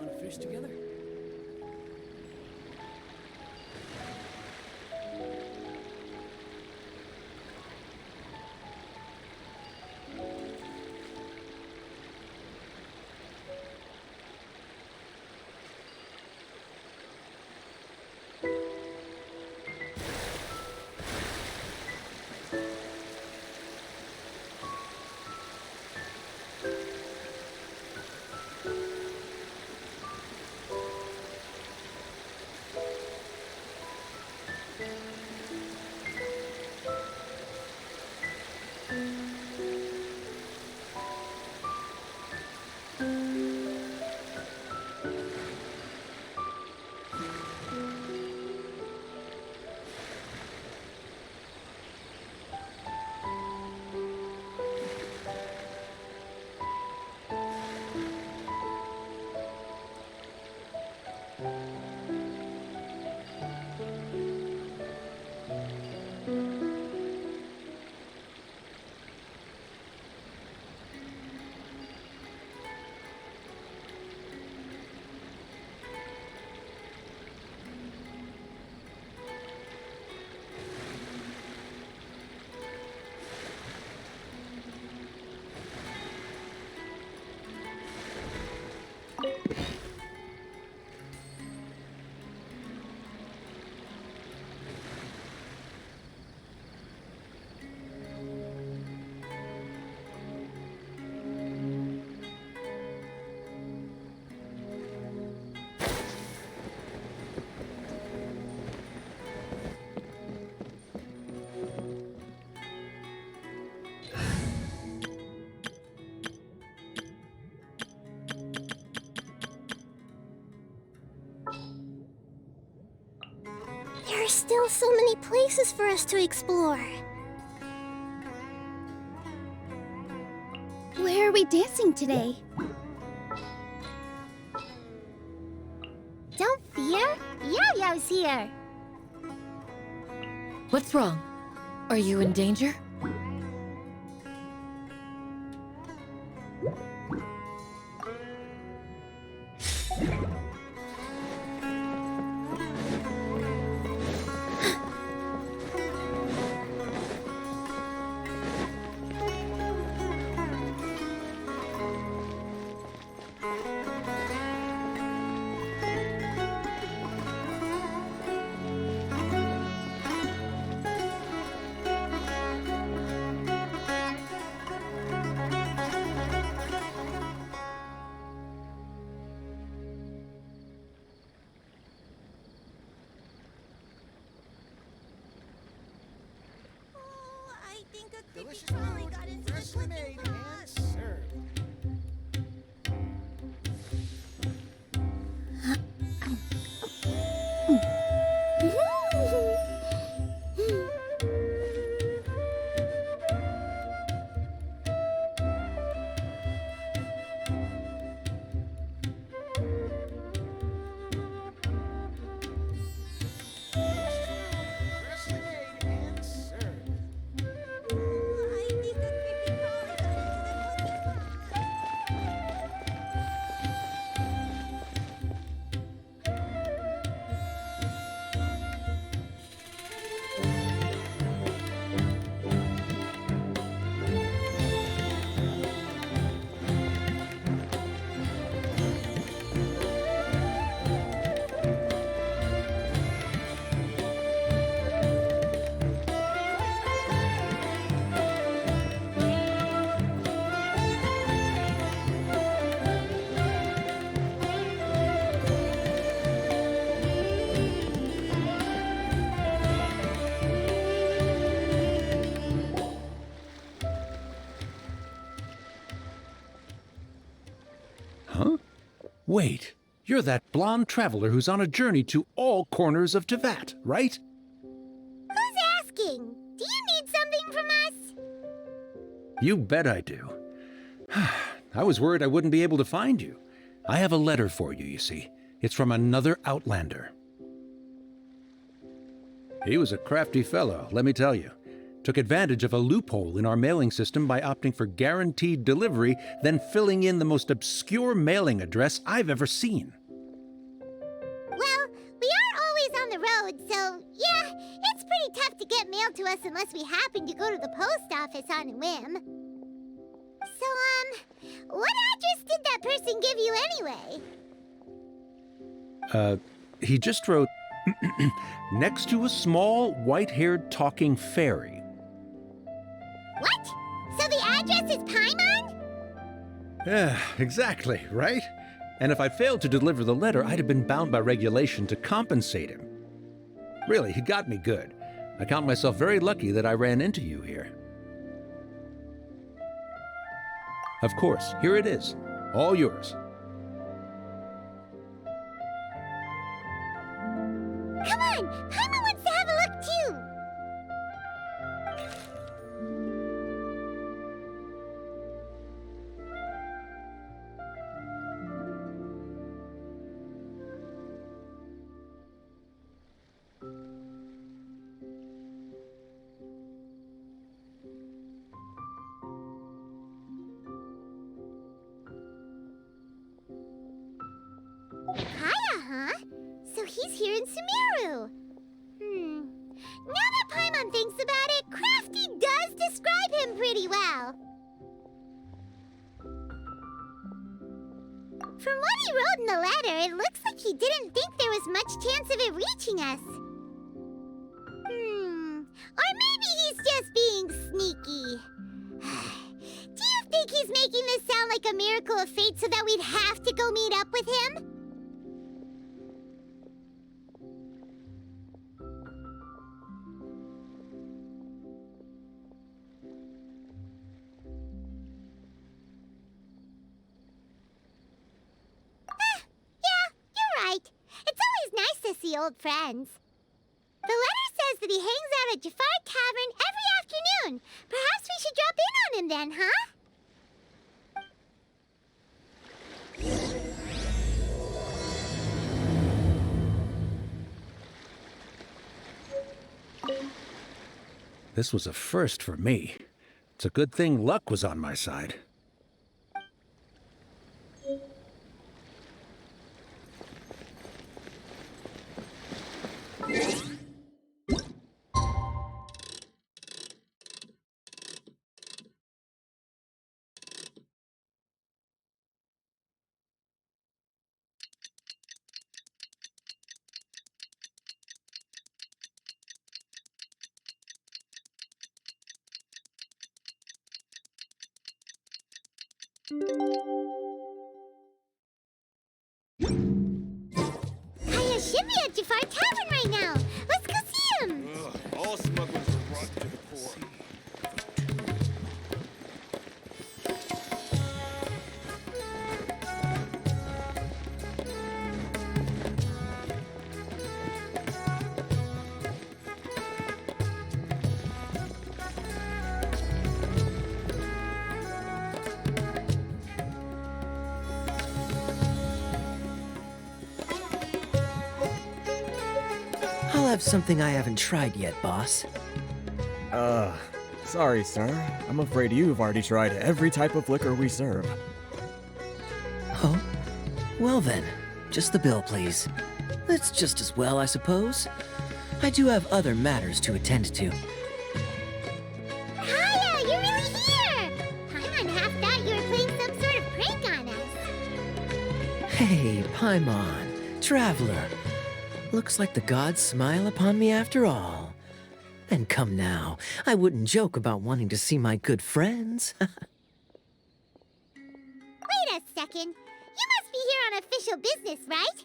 Want to fish together? There are still so many places for us to explore. Where are we dancing today? Don't fear. Yao's here. What's wrong? Are you in danger? Delicious food, freshly made and served. Freshly made and served. I think the creepy crawler got into the cookie pot. Huh? Wait, you're that blonde traveler who's on a journey to all corners of Teyvat, right? Who's asking? Do you need something from us? You bet I do. I was worried I wouldn't be able to find you. I have a letter for you, you see. It's from another Outlander. He was a crafty fellow, let me tell you. Took advantage of a loophole in our mailing system by opting for guaranteed delivery, then filling in the most obscure mailing address I've ever seen. Well, we are always on the road, so yeah, it's pretty tough to get mail to us unless we happen to go to the post office on a whim. So, what address did that person give you anyway? He just wrote, next to a small, white-haired talking fairy. What? So the address is Paimon? Yeah, exactly, right? And if I failed to deliver the letter, I'd have been bound by regulation to compensate him. Really, he got me good. I count myself very lucky that I ran into you here. Of course, here it is. All yours. Come on! Paimon wants to have a look too! Kaya, huh? So he's here in Sumeru. Now that Paimon thinks about it, Crafty does describe him pretty well. From what he wrote in the letter, it looks like he didn't think there was much chance of it reaching us. Or maybe he's just being sneaky. Do you think he's making this sound like a miracle of fate so that we'd have to go meet up with him? Yeah, you're right. It's always nice to see old friends. The letter says that he hangs out at Jafar Tavern every afternoon. Perhaps we should drop in on him then, huh? This was a first for me. It's a good thing luck was on my side. Kaya should be at Jafar Tavern right now. Let's go see him. All smugglers are brought to the fore. have something I haven't tried yet, boss. Sorry, sir. I'm afraid you've already tried every type of liquor we serve. Oh? Well then, just the bill, please. That's just as well, I suppose. I do have other matters to attend to. Hiya, you're really here! Paimon half thought you were playing some sort of prank on us. Hey, Paimon, traveler. Looks like the gods smile upon me after all. And come now, I wouldn't joke about wanting to see my good friends. Wait a second. You must be here on official business, right?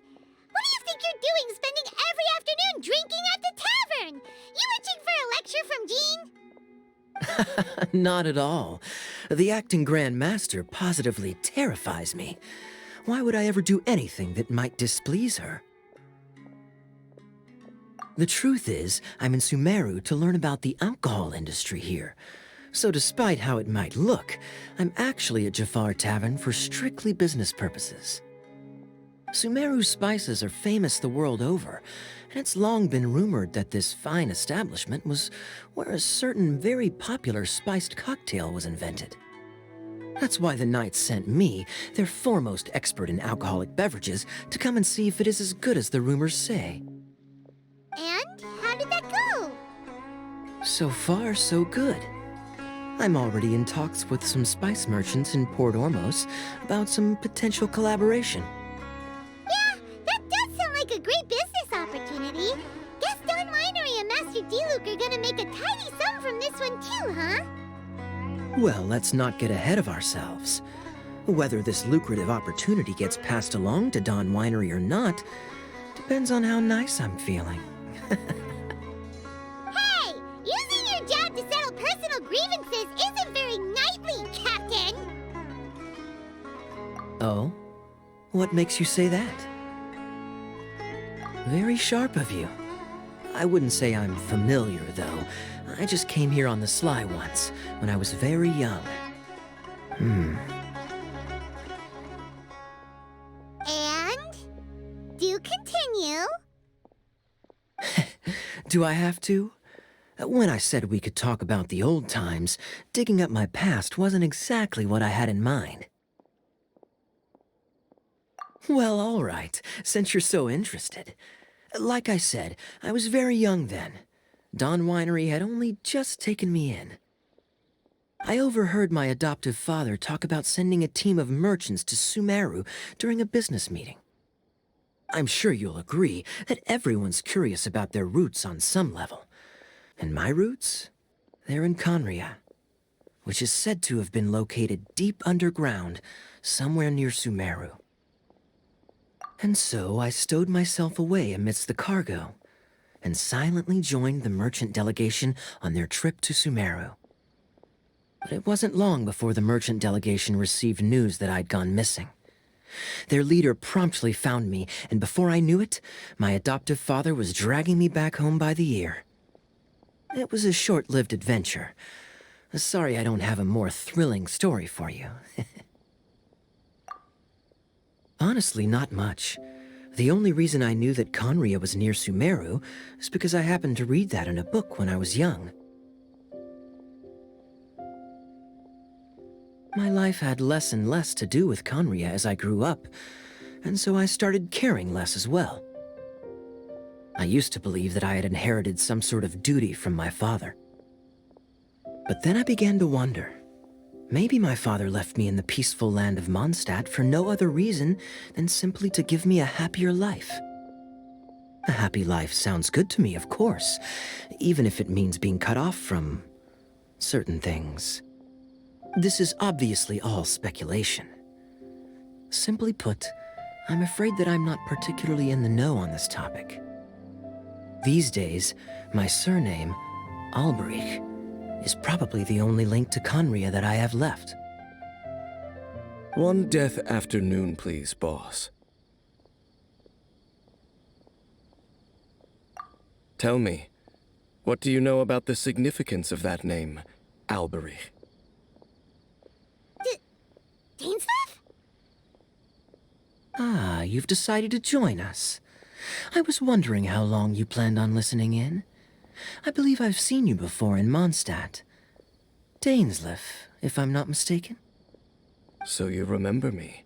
What do you think you're doing spending every afternoon drinking at the tavern? You itching for a lecture from Jean? Not at all. The acting Grand Master positively terrifies me. Why would I ever do anything that might displease her? The truth is, I'm in Sumeru to learn about the alcohol industry here. So despite how it might look, I'm actually at Jafar Tavern for strictly business purposes. Sumeru's spices are famous the world over, and it's long been rumored that this fine establishment was where a certain very popular spiced cocktail was invented. That's why the Knights sent me, their foremost expert in alcoholic beverages, to come and see if it is as good as the rumors say. And how did that go? So far, so good. I'm already in talks with some spice merchants in Port Ormos about some potential collaboration. Yeah, that does sound like a great business opportunity. Guess Don Winery and Master D-Luke are gonna make a tidy sum from this one too, huh? Well, let's not get ahead of ourselves. Whether this lucrative opportunity gets passed along to Don Winery or not depends on how nice I'm feeling. Hey! Using your job to settle personal grievances isn't very knightly, Captain! Oh? What makes you say that? Very sharp of you. I wouldn't say I'm familiar, though. I just came here on the sly once, when I was very young. And? Do continue. Do I have to? When I said we could talk about the old times, digging up my past wasn't exactly what I had in mind. Well, all right, since you're so interested. Like I said, I was very young then. Don Winery had only just taken me in. I overheard my adoptive father talk about sending a team of merchants to Sumeru during a business meeting. I'm sure you'll agree that everyone's curious about their roots on some level. And my roots? They're in Conria, which is said to have been located deep underground, somewhere near Sumeru. And so I stowed myself away amidst the cargo, and silently joined the merchant delegation on their trip to Sumeru. But it wasn't long before the merchant delegation received news that I'd gone missing. Their leader promptly found me, and before I knew it, my adoptive father was dragging me back home by the ear. It was a short-lived adventure. Sorry I don't have a more thrilling story for you. Honestly, not much. The only reason I knew that Conria was near Sumeru is because I happened to read that in a book when I was young. My life had less and less to do with Conria as I grew up, and so I started caring less as well. I used to believe that I had inherited some sort of duty from my father. But then I began to wonder. Maybe my father left me in the peaceful land of Mondstadt for no other reason than simply to give me a happier life. A happy life sounds good to me, of course, even if it means being cut off from certain things. This is obviously all speculation. Simply put, I'm afraid that I'm not particularly in the know on this topic. These days, my surname, Alberich, is probably the only link to Conria that I have left. One death afternoon, please, boss. Tell me, what do you know about the significance of that name, Alberich? Dainsleif? Ah, you've decided to join us. I was wondering how long you planned on listening in. I believe I've seen you before in Mondstadt. Dainsleif, if I'm not mistaken. So you remember me.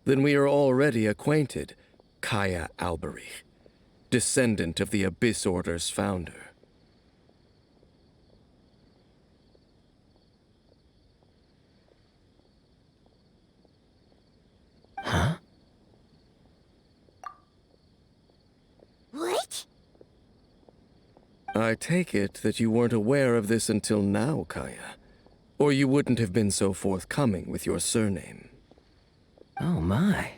Then we are already acquainted, Kaya Alberich, descendant of the Abyss Order's founder. Huh? What? I take it that you weren't aware of this until now, Kaya. Or you wouldn't have been so forthcoming with your surname. Oh my.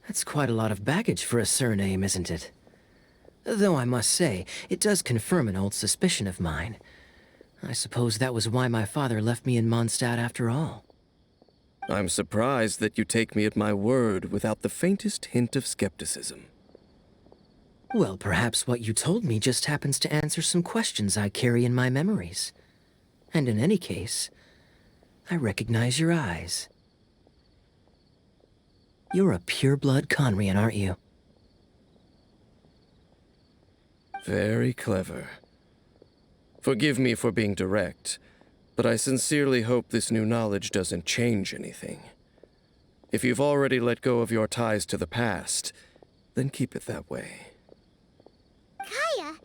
That's quite a lot of baggage for a surname, isn't it? Though I must say, it does confirm an old suspicion of mine. I suppose that was why my father left me in Mondstadt after all. I'm surprised that you take me at my word without the faintest hint of skepticism. Well, perhaps what you told me just happens to answer some questions I carry in my memories. And in any case, I recognize your eyes. You're a pure-blood Conrian, aren't you? Very clever. Forgive me for being direct, but I sincerely hope this new knowledge doesn't change anything. If you've already let go of your ties to the past, then keep it that way. Kaya,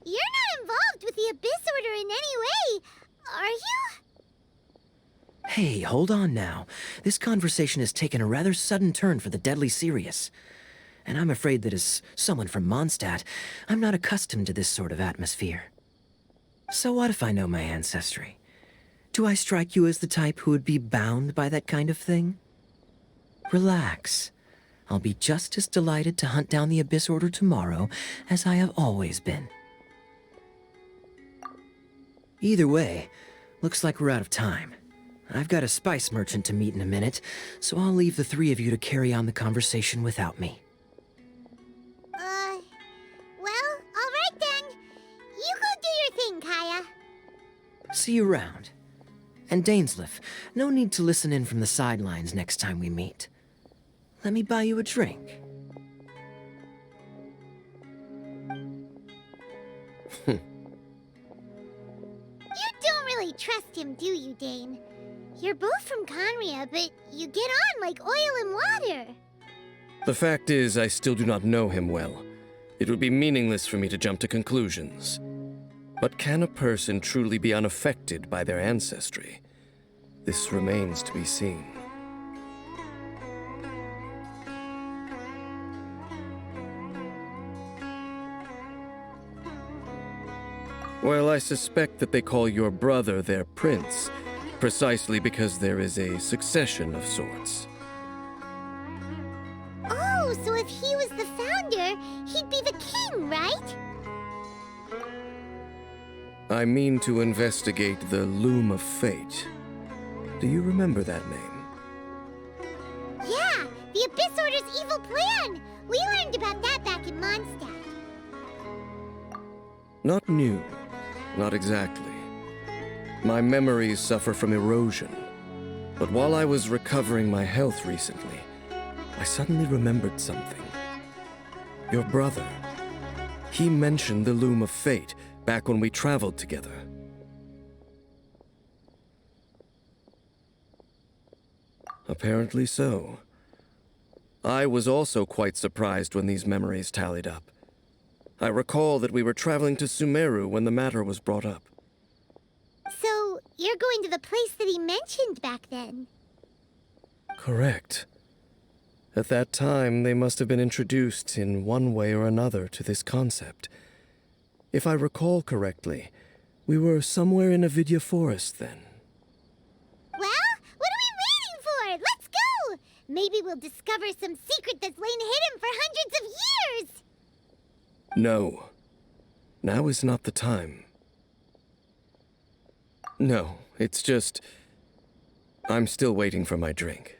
you're not involved with the Abyss Order in any way, are you? Hey, hold on now. This conversation has taken a rather sudden turn for the deadly serious. And I'm afraid that as someone from Mondstadt, I'm not accustomed to this sort of atmosphere. So what if I know my ancestry? Do I strike you as the type who would be bound by that kind of thing? Relax. I'll be just as delighted to hunt down the Abyss Order tomorrow as I have always been. Either way, looks like we're out of time. I've got a spice merchant to meet in a minute, so I'll leave the three of you to carry on the conversation without me. Well, alright then. You go do your thing, Kaya. See you around. And Dainsleif, no need to listen in from the sidelines next time we meet. Let me buy you a drink. You don't really trust him, do you, Dane? You're both from Conria, but you get on like oil and water. The fact is, I still do not know him well. It would be meaningless for me to jump to conclusions. But can a person truly be unaffected by their ancestry? This remains to be seen. Well, I suspect that they call your brother their prince, precisely because there is a succession of sorts. Oh, so if he was the founder, he'd be the king, right? I mean to investigate the Loom of Fate. Do you remember that name? Yeah, the Abyss Order's evil plan. We learned about that back in Mondstadt. Not new. Not exactly. My memories suffer from erosion. But while I was recovering my health recently, I suddenly remembered something. Your brother. He mentioned the Loom of Fate back when we traveled together. Apparently so. I was also quite surprised when these memories tallied up. I recall that we were traveling to Sumeru when the matter was brought up. So, you're going to the place that he mentioned back then? Correct. At that time, they must have been introduced in one way or another to this concept. If I recall correctly, we were somewhere in Avidya Forest then. Well, what are we waiting for? Let's go! Maybe we'll discover some secret that's lain hidden for hundreds of years! No. Now is not the time. No, it's just... I'm still waiting for my drink.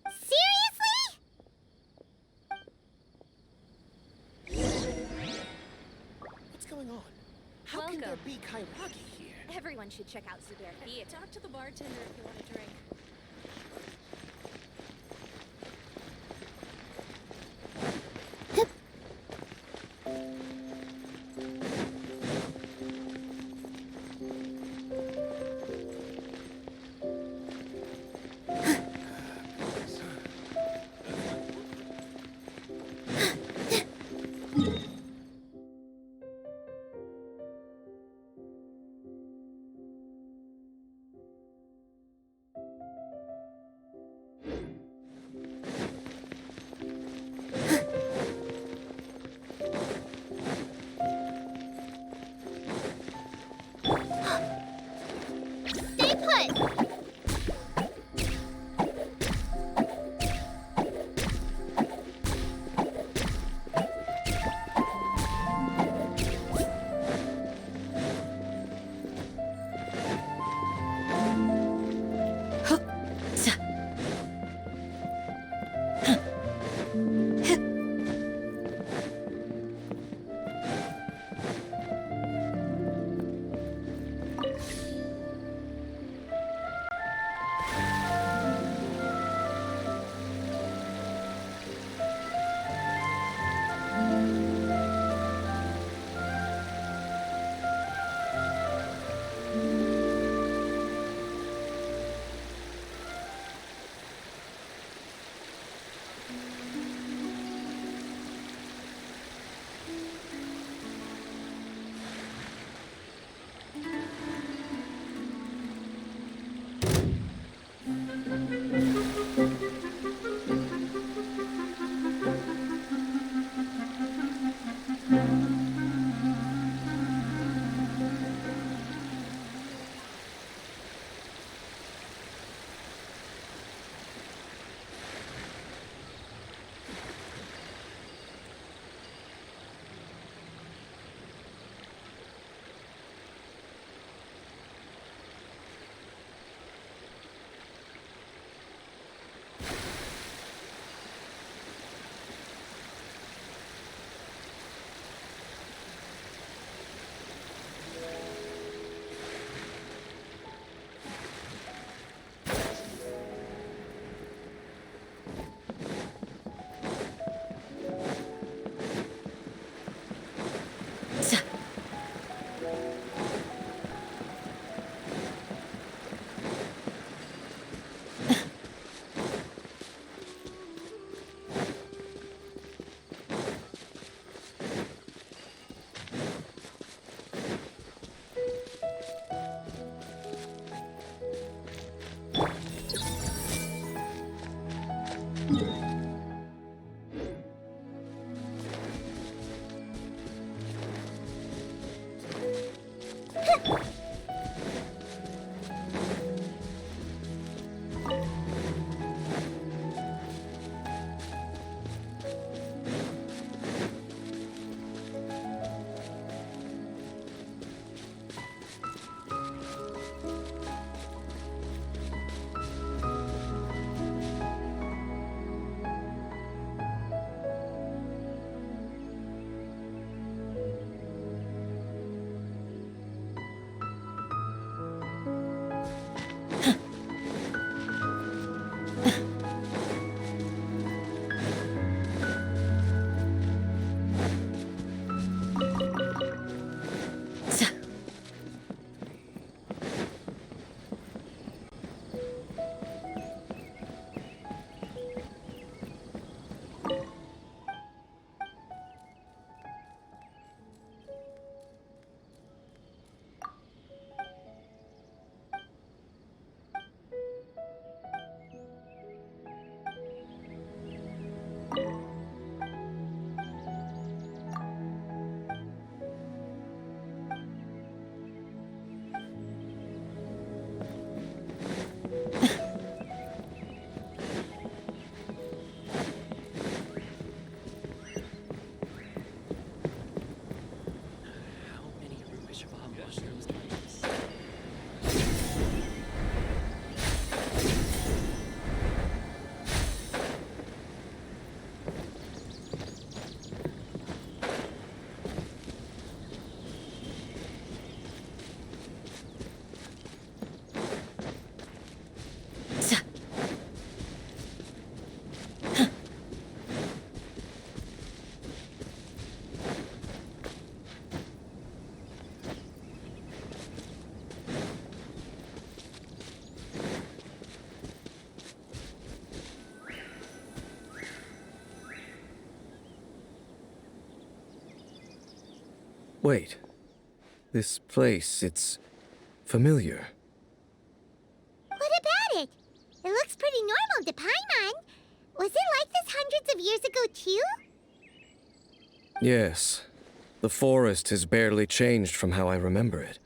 Seriously? What's going on? How can there Welcome. be Kairagi here? Everyone should check out Caribert. Talk to the bartender if you want a drink. Wait. This place, it's familiar. What about it? It looks pretty normal to Paimon. Was it like this hundreds of years ago, too? Yes. The forest has barely changed from how I remember it.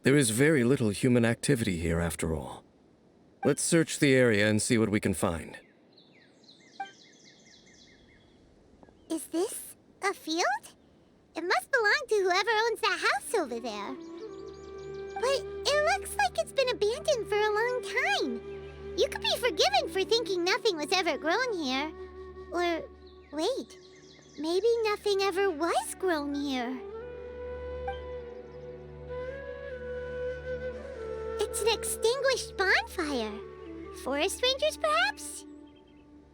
There is very little human activity here, after all. Let's search the area and see what we can find. Is this a field? It must belong to whoever owns that house over there. But it looks like it's been abandoned for a long time. You could be forgiven for thinking nothing was ever grown here. Or, wait, maybe nothing ever was grown here. It's an extinguished bonfire. Forest rangers, perhaps?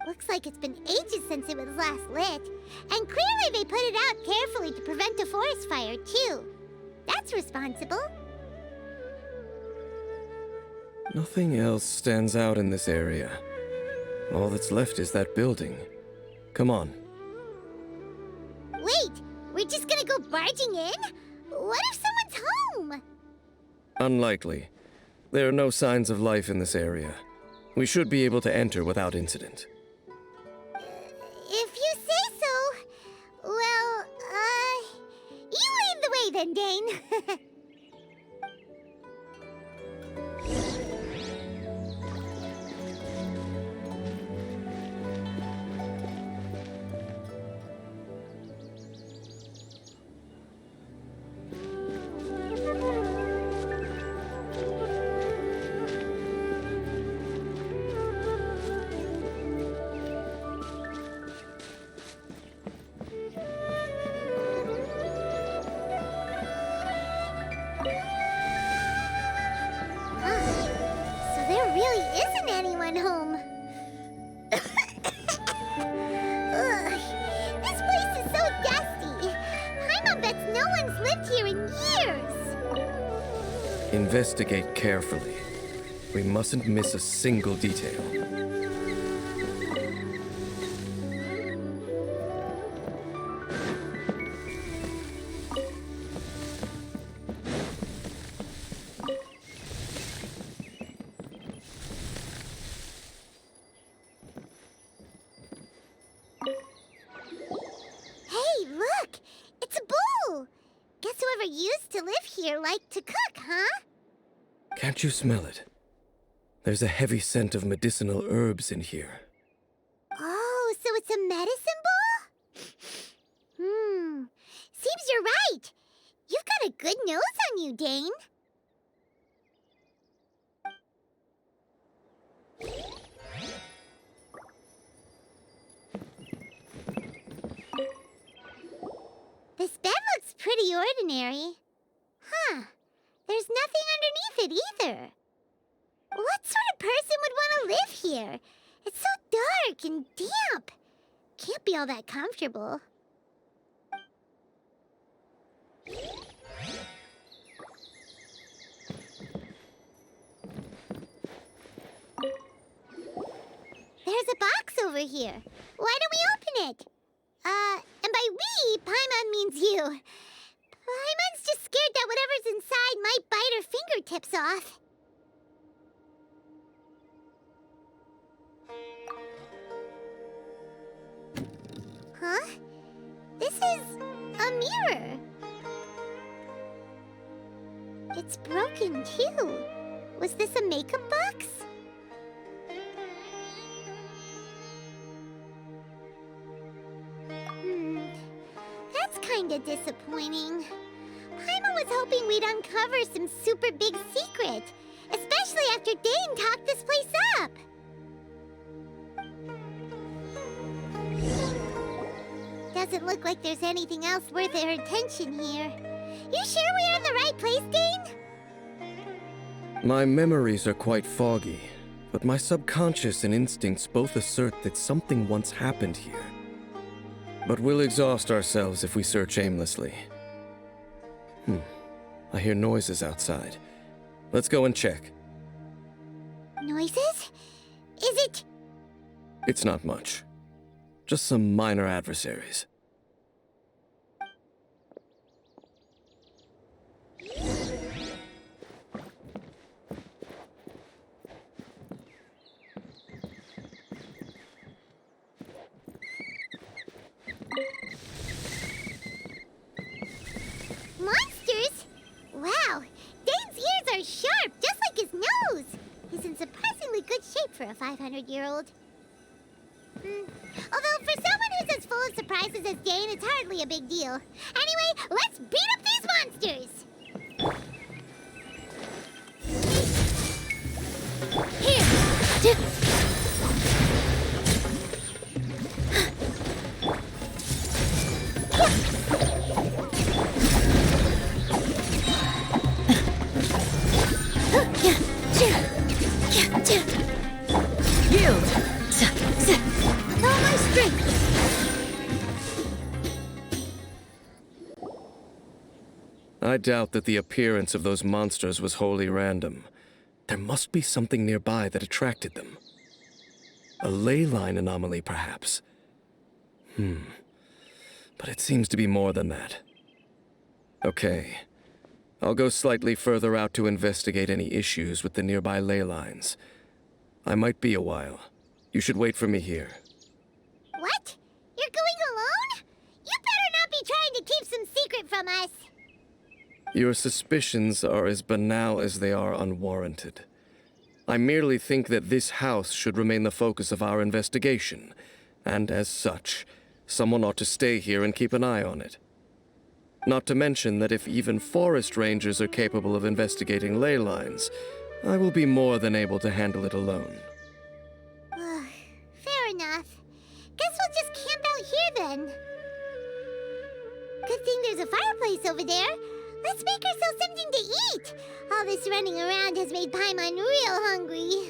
Looks like it's been ages since it was last lit. And clearly they put it out carefully to prevent a forest fire, too. That's responsible. Nothing else stands out in this area. All that's left is that building. Come on. Wait, we're just gonna go barging in? What if someone's home? Unlikely. There are no signs of life in this area. We should be able to enter without incident. If you say so. Well, you lead the way then, Dane. Investigate carefully. We mustn't miss a single detail. guess whoever used to live here liked to cook, huh? Can't you smell it? There's a heavy scent of medicinal herbs in here. Oh, so it's a medicine ball? Seems you're right. You've got a good nose on you, Dane. This bed looks pretty ordinary. Huh. There's nothing underneath it either. What sort of person would want to live here? It's so dark and damp. Can't be all that comfortable. There's a box over here. Why don't we open it? And by we, Paimon means you. Paimon's just scared that whatever's inside might bite her fingertips off. Huh? This is a mirror. It's broken too. Was this a makeup box? That's kinda disappointing. Paimon was hoping we'd uncover some super big secret, especially after Dane talked this place up. Doesn't look like there's anything else worth our attention here. You sure we're in the right place, Dane? My memories are quite foggy, but my subconscious and instincts both assert that something once happened here. But we'll exhaust ourselves if we search aimlessly. I hear noises outside. Let's go and check. Noises? Is it... It's not much. Just some minor adversaries. Monsters? Wow, Dane's ears are sharp, just like his nose. He's in surprisingly good shape for a 500-year-old. Although for someone who's as full of surprises as Dane, it's hardly a big deal. Anyway, let's beat up these monsters! Here! Yield! With all my strength! I doubt that the appearance of those monsters was wholly random. There must be something nearby that attracted them. A ley line anomaly, perhaps. But it seems to be more than that. Okay. I'll go slightly further out to investigate any issues with the nearby ley lines. I might be a while. You should wait for me here. What? You're going alone? You better not be trying to keep some secret from us. Your suspicions are as banal as they are unwarranted. I merely think that this house should remain the focus of our investigation, and as such, someone ought to stay here and keep an eye on it. Not to mention that if even forest rangers are capable of investigating ley lines, I will be more than able to handle it alone. Fair enough. Guess we'll just camp out here then. Good thing there's a fireplace over there. Let's make ourselves something to eat. All this running around has made Paimon real hungry.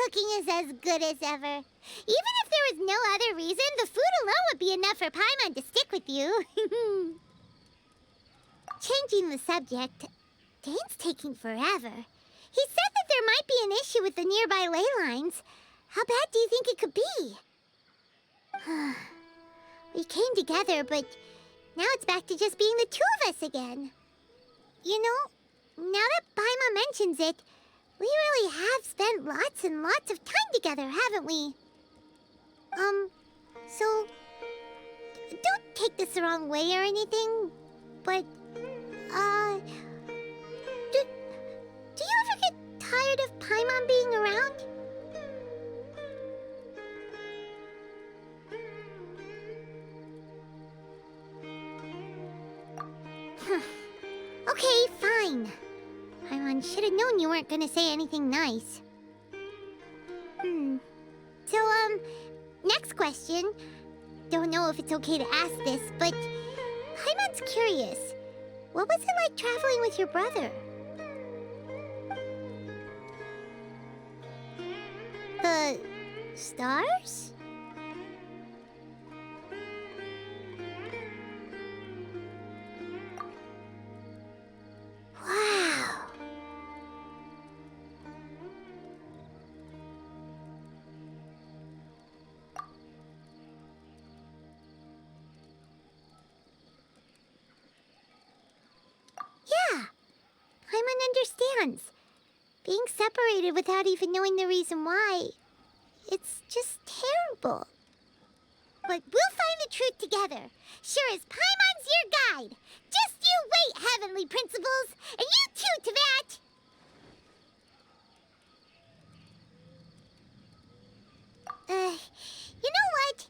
cooking is as good as ever. Even if there was no other reason, the food alone would be enough for Paimon to stick with you. Changing the subject, Dane's taking forever. He said that there might be an issue with the nearby ley lines. How bad do you think it could be? We came together, but now it's back to just being the two of us again. You know, now that Paimon mentions it, we really have spent lots and lots of time together, haven't we? So, don't take this the wrong way or anything, but, do you ever get tired of Paimon being around? Okay, fine. Paimon should have known you weren't gonna say anything nice. So, next question. Don't know if it's okay to ask this, but Paimon's curious. What was it like traveling with your brother? The stars? Wow. Yeah, Paimon understands. Being separated without even knowing the reason why, it's just terrible. But we'll find the truth together. Sure as Paimon's your guide. Just you wait, Heavenly Principles, and you too, Teyvat. You know what?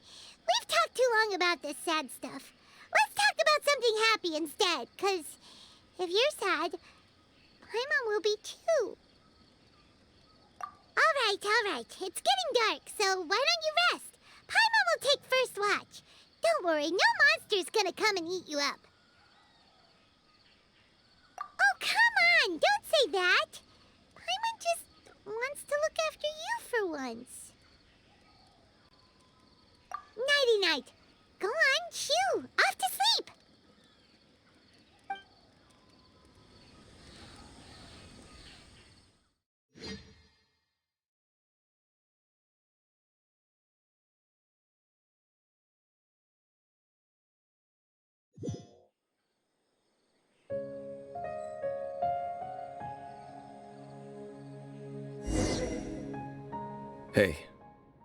We've talked too long about this sad stuff. Let's talk about something happy instead, 'cause if you're sad, Paimon will be too. All right. It's getting dark, so why don't you rest? Paimon will take first watch. Don't worry, no monster's gonna come and eat you up. Oh, come on! Don't say that! Paimon just wants to look after you for once. Nighty-night. Go on, shoo! Off to sleep! Hey,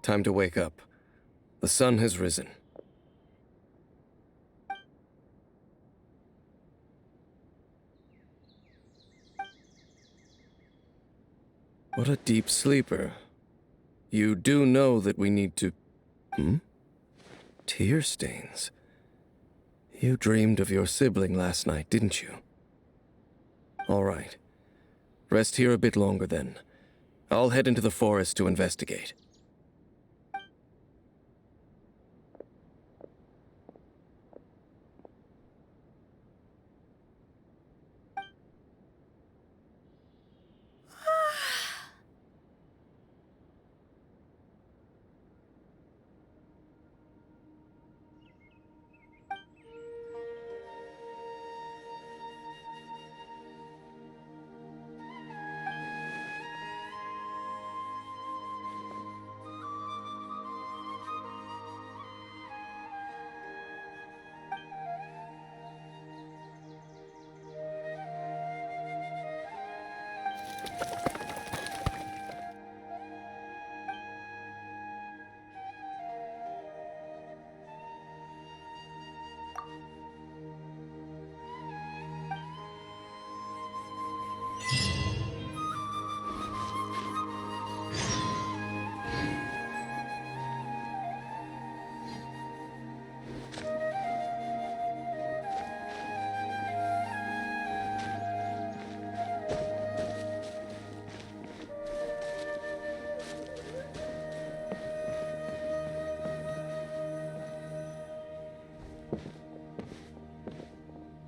time to wake up. The sun has risen. What a deep sleeper. You do know that we need to... Tear stains. You dreamed of your sibling last night, didn't you? All right. Rest here a bit longer then. I'll head into the forest to investigate.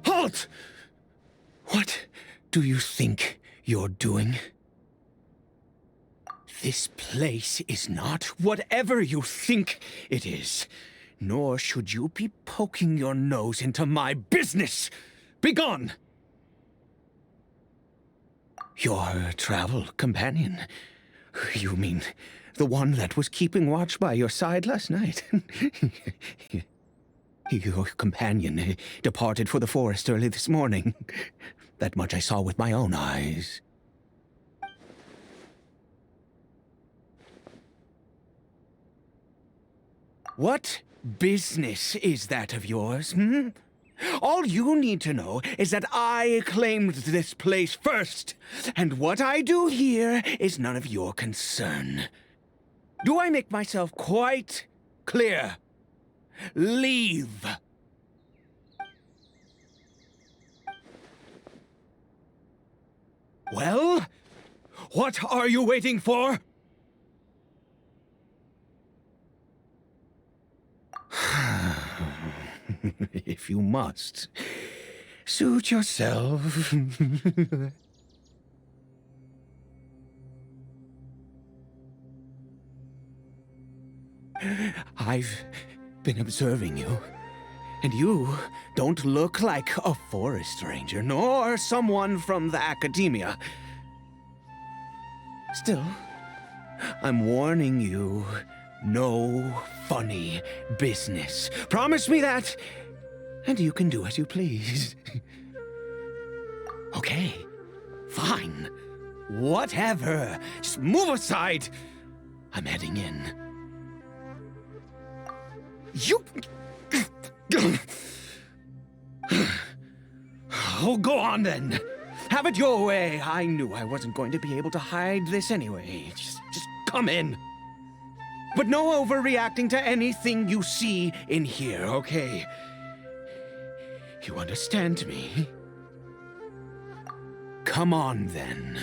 Halt! What do you think you're doing? This place is not whatever you think it is, nor should you be poking your nose into my business. Begone! Your travel companion? You mean the one that was keeping watch by your side last night? Your companion departed for the forest early this morning. That much I saw with my own eyes. What business is that of yours, hmm? All you need to know is that I claimed this place first, and what I do here is none of your concern. Do I make myself quite clear? Leave! Well, what are you waiting for? If you must, suit yourself. I've been observing you, and you don't look like a forest ranger, nor someone from the academia. Still, I'm warning you, no funny business. Promise me that, and you can do as you please. Okay, fine. Whatever. Just move aside. I'm heading in. You... Oh, go on then. Have it your way. I knew I wasn't going to be able to hide this anyway. Just come in. But no overreacting to anything you see in here, okay? You understand me? Come on then.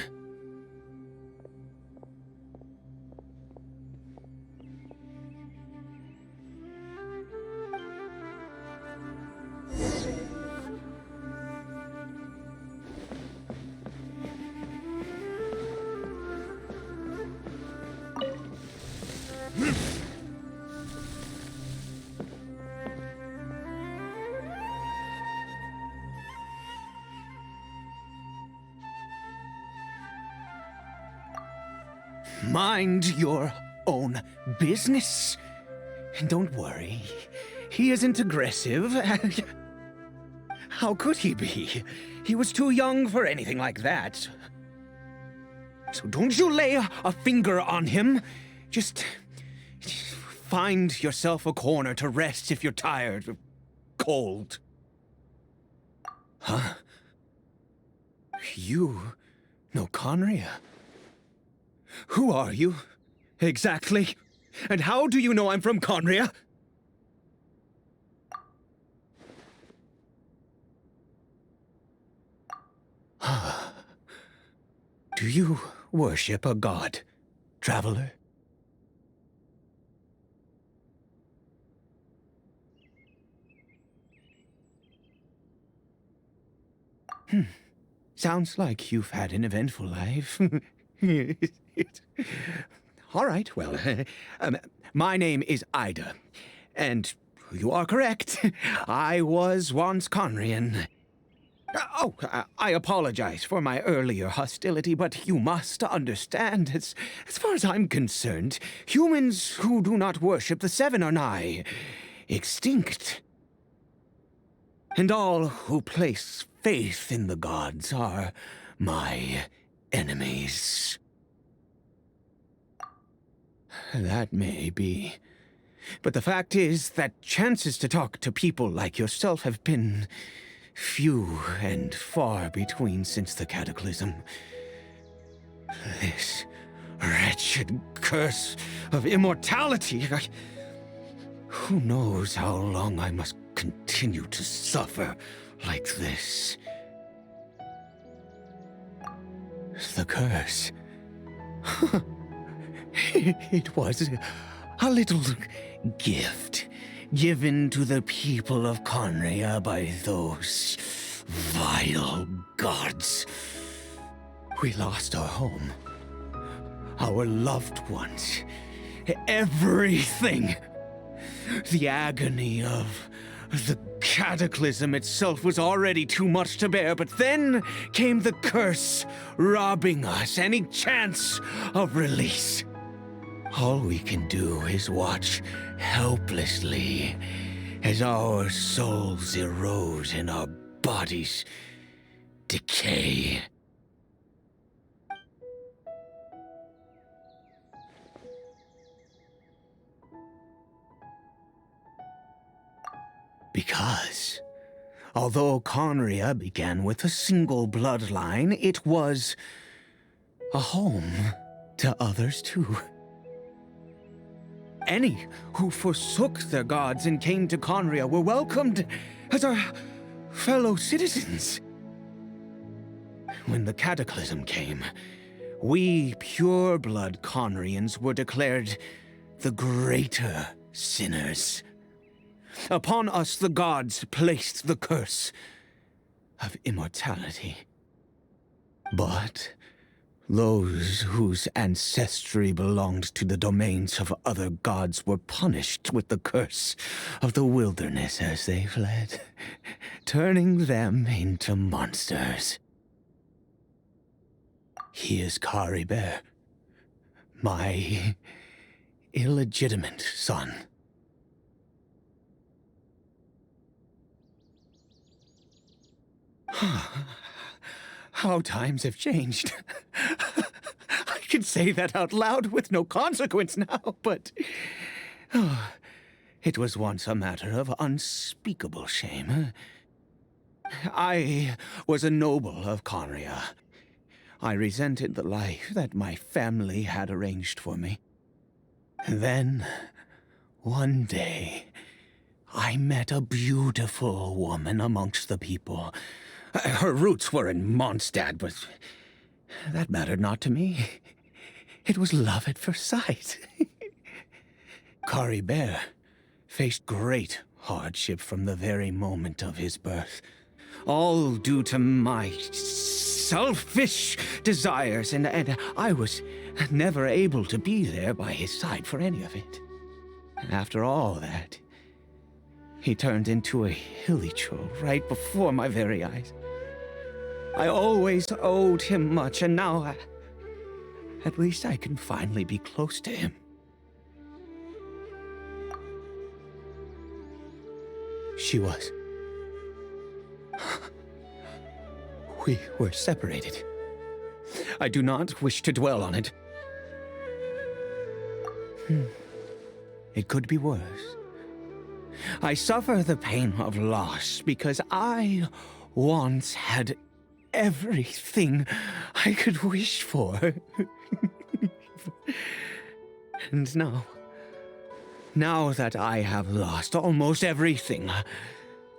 Mind your own business. And don't worry, he isn't aggressive. How could he be? He was too young for anything like that. So don't you lay a finger on him. Just find yourself a corner to rest if you're tired or cold. Huh? You know Conria? Who are you, exactly? And how do you know I'm from Conria? Do you worship a god, traveler? Sounds like you've had an eventful life. All right, well, my name is Ida, and you are correct. I was once Conrian. I apologize for my earlier hostility, but you must understand, as far as I'm concerned, humans who do not worship the Seven are nigh extinct. And all who place faith in the gods are my enemies. That may be. But the fact is that chances to talk to people like yourself have been few and far between since the cataclysm. This wretched curse of immortality. Who knows how long I must continue to suffer like this? The curse. It was a little gift given to the people of Conria by those vile gods. We lost our home, our loved ones, everything. The agony of the cataclysm itself was already too much to bear, but then came the curse, robbing us any chance of release. All we can do is watch helplessly as our souls erode and our bodies decay. Because, although Conria began with a single bloodline, it was a home to others too. Any who forsook their gods and came to Conria were welcomed as our fellow citizens. When the cataclysm came, we pure-blood Conrians were declared the greater sinners. Upon us the gods placed the curse of immortality. But those whose ancestry belonged to the domains of other gods were punished with the curse of the wilderness as they fled, turning them into monsters. He is Caribert, my illegitimate son. How times have changed. I can say that out loud with no consequence now, but it was once a matter of unspeakable shame. I was a noble of Conria. I resented the life that my family had arranged for me. Then, one day, I met a beautiful woman amongst the people. Her roots were in Mondstadt, but that mattered not to me. It was love at first sight. Caribert faced great hardship from the very moment of his birth, all due to my selfish desires, and I was never able to be there by his side for any of it. After all that, he turned into a hilichurl right before my very eyes. I always owed him much, and now at least I can finally be close to him. She was. We were separated. I do not wish to dwell on it. It could be worse. I suffer the pain of loss because I once had everything I could wish for. And now that I have lost almost everything,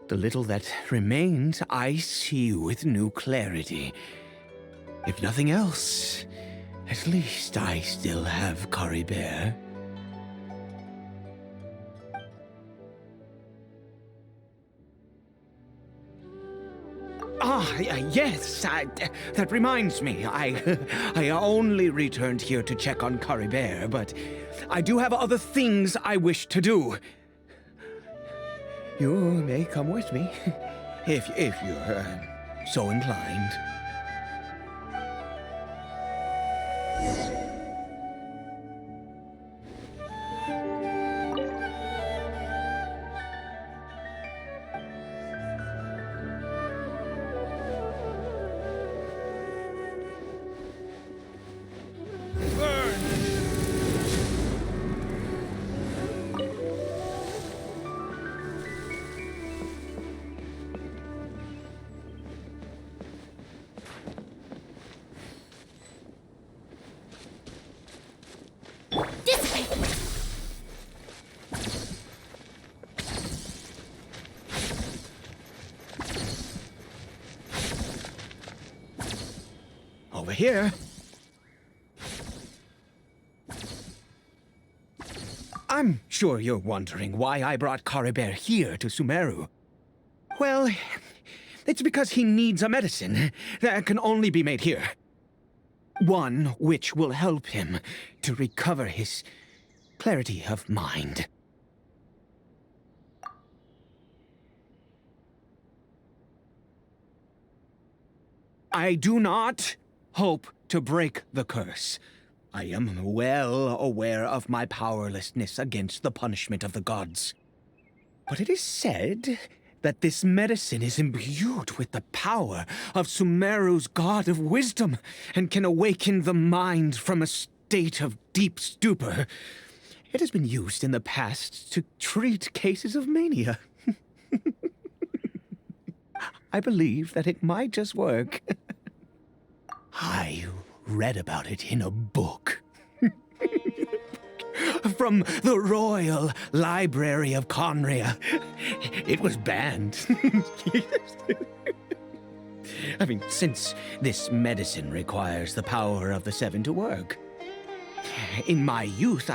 the little that remains I see with new clarity. If nothing else, at least I still have Caribert. Yes, that reminds me. I only returned here to check on Caribert, but I do have other things I wish to do. You may come with me, if you're so inclined. Over here. I'm sure you're wondering why I brought Caribert here to Sumeru. Well, it's because he needs a medicine that can only be made here. One which will help him to recover his clarity of mind. I do not hope to break the curse. I am well aware of my powerlessness against the punishment of the gods. But it is said that this medicine is imbued with the power of Sumeru's god of wisdom and can awaken the mind from a state of deep stupor. It has been used in the past to treat cases of mania. I believe that it might just work. I read about it in a book. From the Royal Library of Conria. It was banned. I mean, since this medicine requires the power of the Seven to work. In my youth,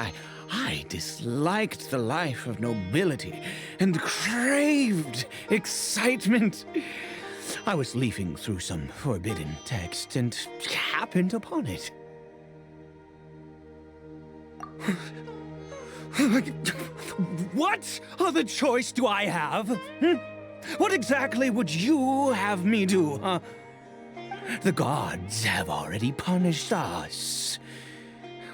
I disliked the life of nobility and craved excitement. I was leafing through some forbidden text and happened upon it. What other choice do I have? What exactly would you have me do, huh? The gods have already punished us.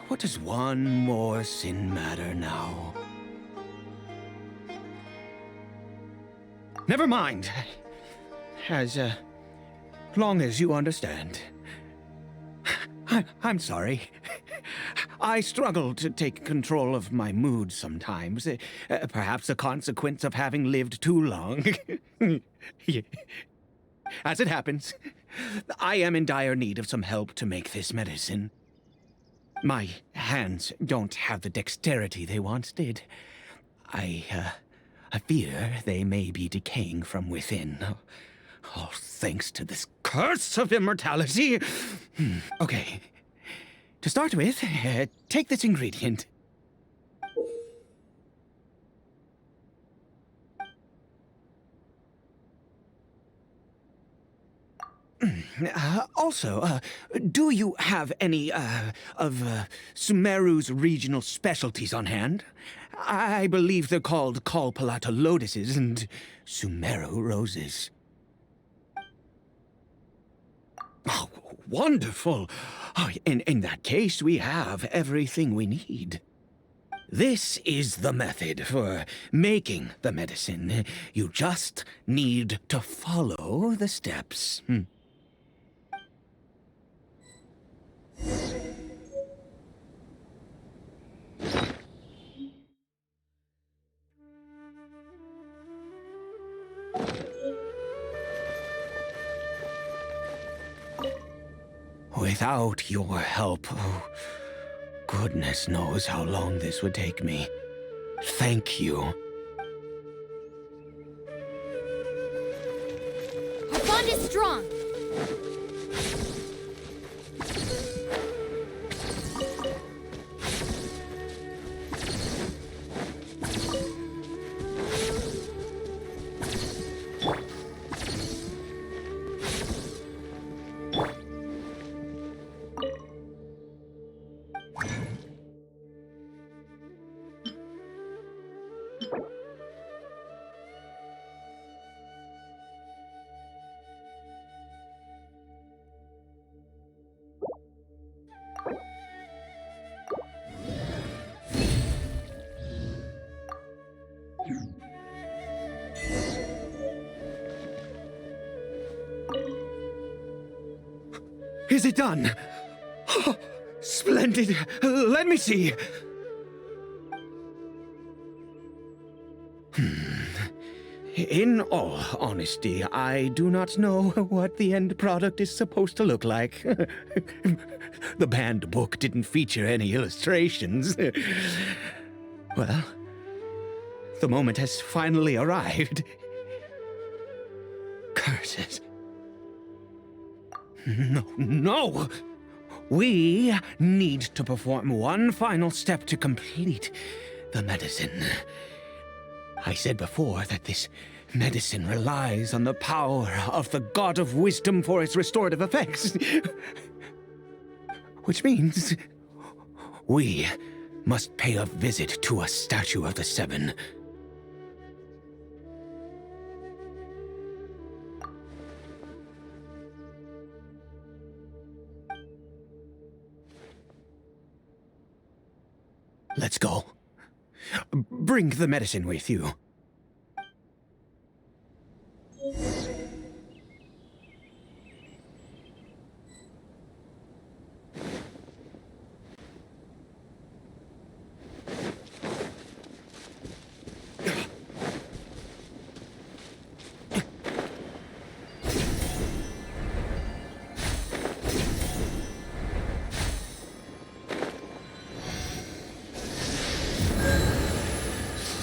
What does one more sin matter now? Never mind. As long as you understand. I'm sorry. I struggle to take control of my mood sometimes. Perhaps a consequence of having lived too long. As it happens, I am in dire need of some help to make this medicine. My hands don't have the dexterity they once did. I fear they may be decaying from within. All thanks to this curse of immortality. Okay. To start with, take this ingredient. Also, do you have any, of Sumeru's regional specialties on hand? I believe they're called Kalpalata lotuses and Sumeru roses. Oh, wonderful! Oh, in that case, we have everything we need. This is the method for making the medicine. You just need to follow the steps. Without your help, oh, goodness knows how long this would take me. Thank you. Our bond is strong. Is it done? Oh, splendid. Let me see. In all honesty, I do not know what the end product is supposed to look like. The banned book didn't feature any illustrations. Well, the moment has finally arrived. Curses. No! We need to perform one final step to complete the medicine. I said before that this medicine relies on the power of the god of wisdom for its restorative effects. Which means we must pay a visit to a statue of the Seven. Let's go. Bring the medicine with you.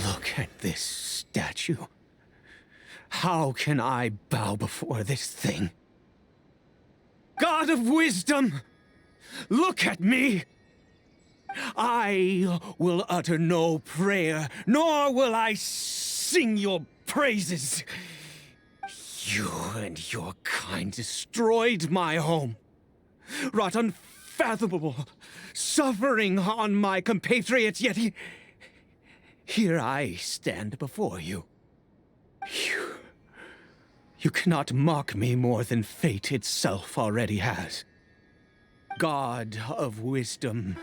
Look at this statue. How can I bow before this thing? God of wisdom, look at me! I will utter no prayer, nor will I sing your praises. You and your kind destroyed my home, wrought unfathomable suffering on my compatriots, yet here I stand before you. You cannot mock me more than fate itself already has. God of wisdom,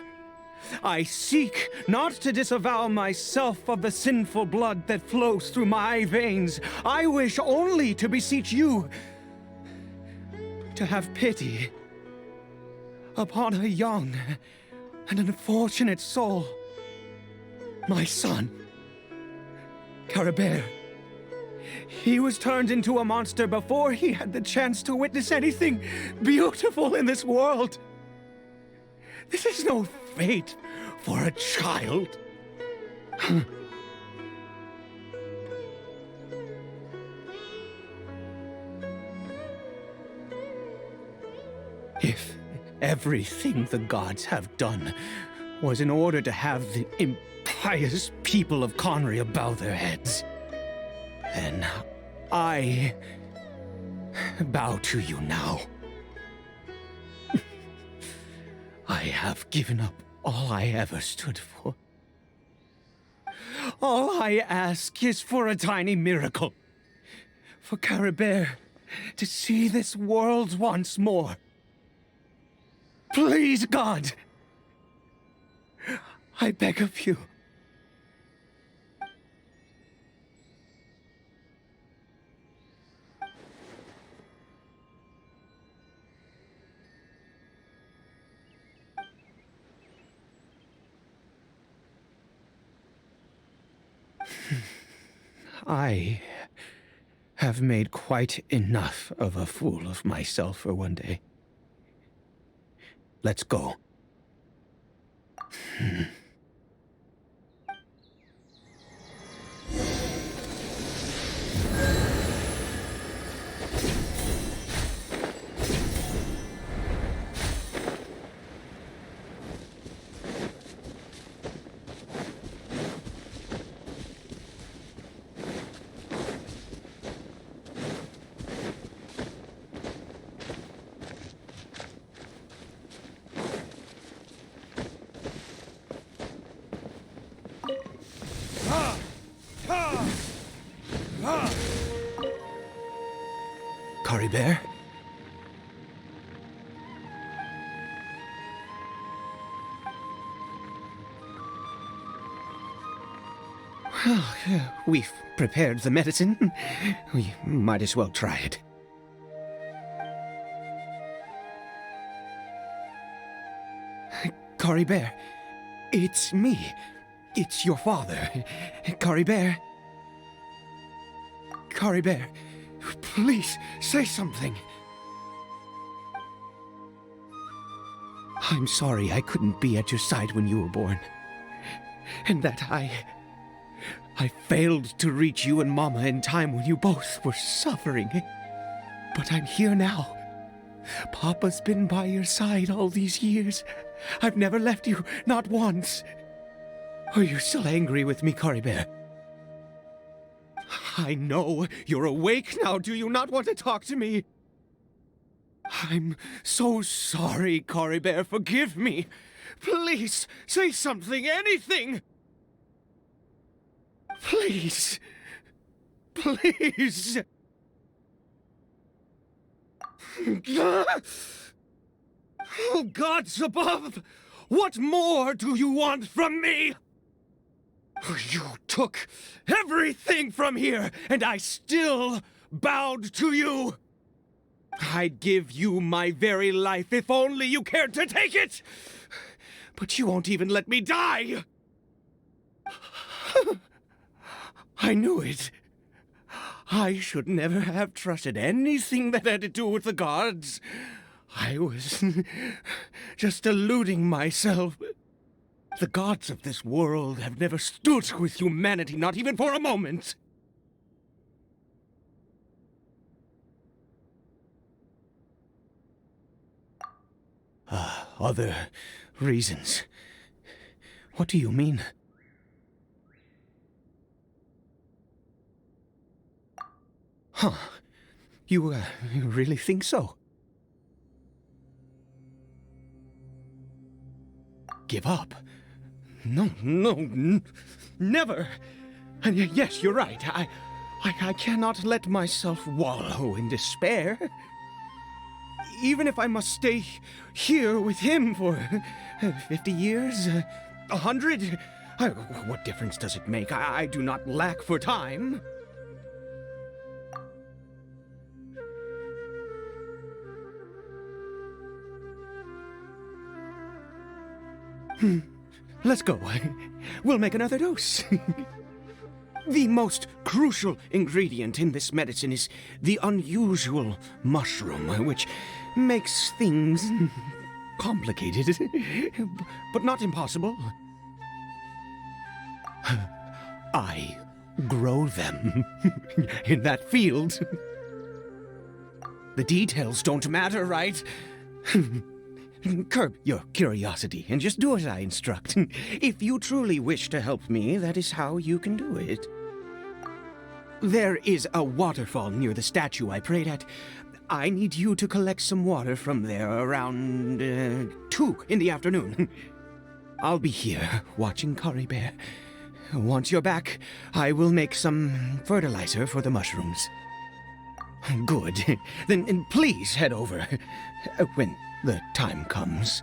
I seek not to disavow myself of the sinful blood that flows through my veins. I wish only to beseech you to have pity upon a young and unfortunate soul. My son, Caribert. He was turned into a monster before he had the chance to witness anything beautiful in this world. This is no fate for a child. If everything the gods have done was in order to have the impious people of Conria bow their heads, then I bow to you now. I have given up all I ever stood for. All I ask is for a tiny miracle. For Caribert to see this world once more. Please, God! I beg of you. I have made quite enough of a fool of myself for one day. Let's go. Caribert? Well, we've prepared the medicine. We might as well try it. Caribert, it's me. It's your father. Caribert. Caribert, please say something. I'm sorry I couldn't be at your side when you were born. And that I failed to reach you and Mama in time when you both were suffering. But I'm here now. Papa's been by your side all these years. I've never left you, not once. Are you still angry with me, Caribert? I know you're awake now. Do you not want to talk to me? I'm so sorry, Caribert. Forgive me. Please, say something, anything. Please. Please. Oh, gods above! What more do you want from me? You took everything from here, and I still bowed to you. I'd give you my very life if only you cared to take it! But you won't even let me die! I knew it. I should never have trusted anything that had to do with the gods. I was just deluding myself. The gods of this world have never stood with humanity, not even for a moment. Other reasons. What do you mean? Huh. You really think so? Give up? No, never. And yes, you're right. I cannot let myself wallow in despair. Even if I must stay here with him for 50 years, 100, what difference does it make? I do not lack for time. Let's go. We'll make another dose. The most crucial ingredient in this medicine is the unusual mushroom, which makes things complicated, but not impossible. I grow them in that field. The details don't matter, right? Curb your curiosity and just do as I instruct. If you truly wish to help me, that is how you can do it. There is a waterfall near the statue I prayed at. I need you to collect some water from there around 2 in the afternoon. I'll be here watching Caribert. Once you're back, I will make some fertilizer for the mushrooms. Good. Then please head over when the time comes.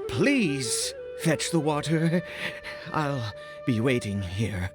Please fetch the water. I'll be waiting here.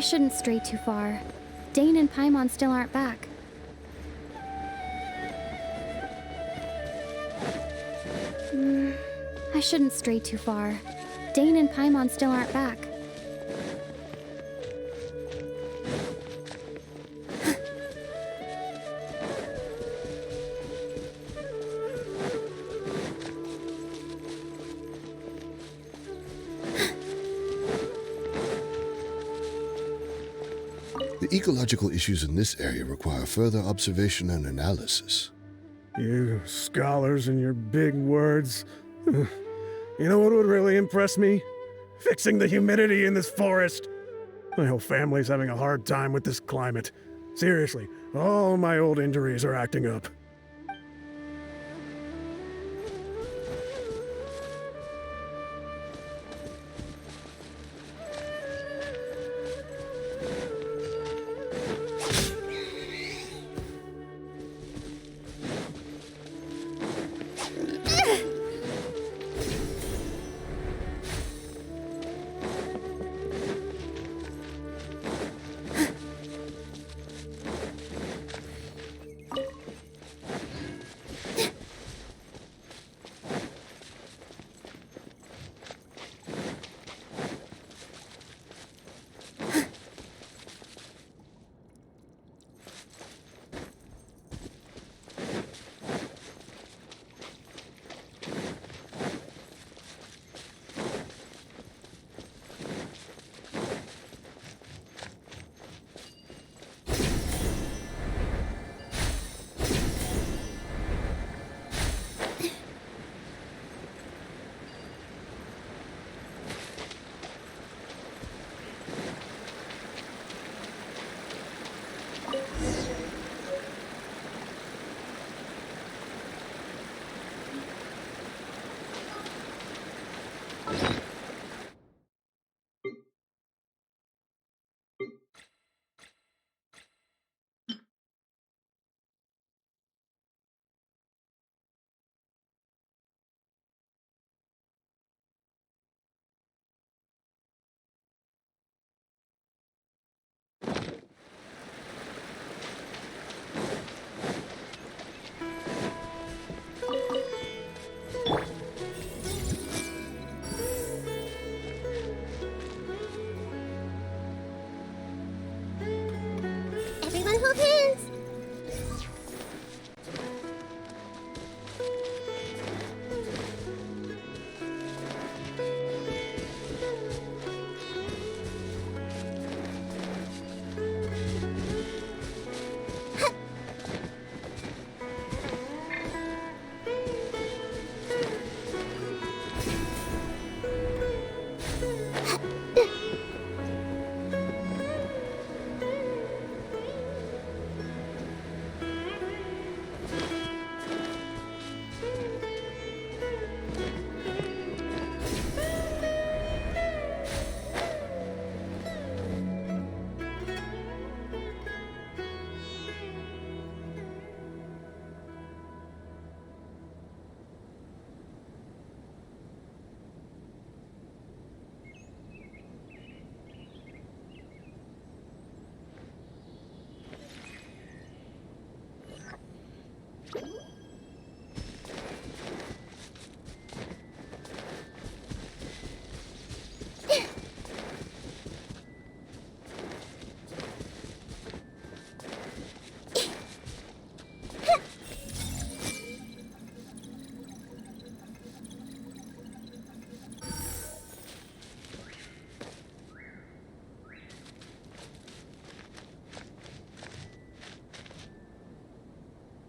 shouldn't stray too far. Dane and Paimon still aren't back. I shouldn't stray too far. Dane and Paimon still aren't back. The ecological issues in this area require further observation and analysis. You scholars and your big words. You know what would really impress me? Fixing the humidity in this forest. My whole family's having a hard time with this climate. Seriously, all my old injuries are acting up. Everyone hold hands.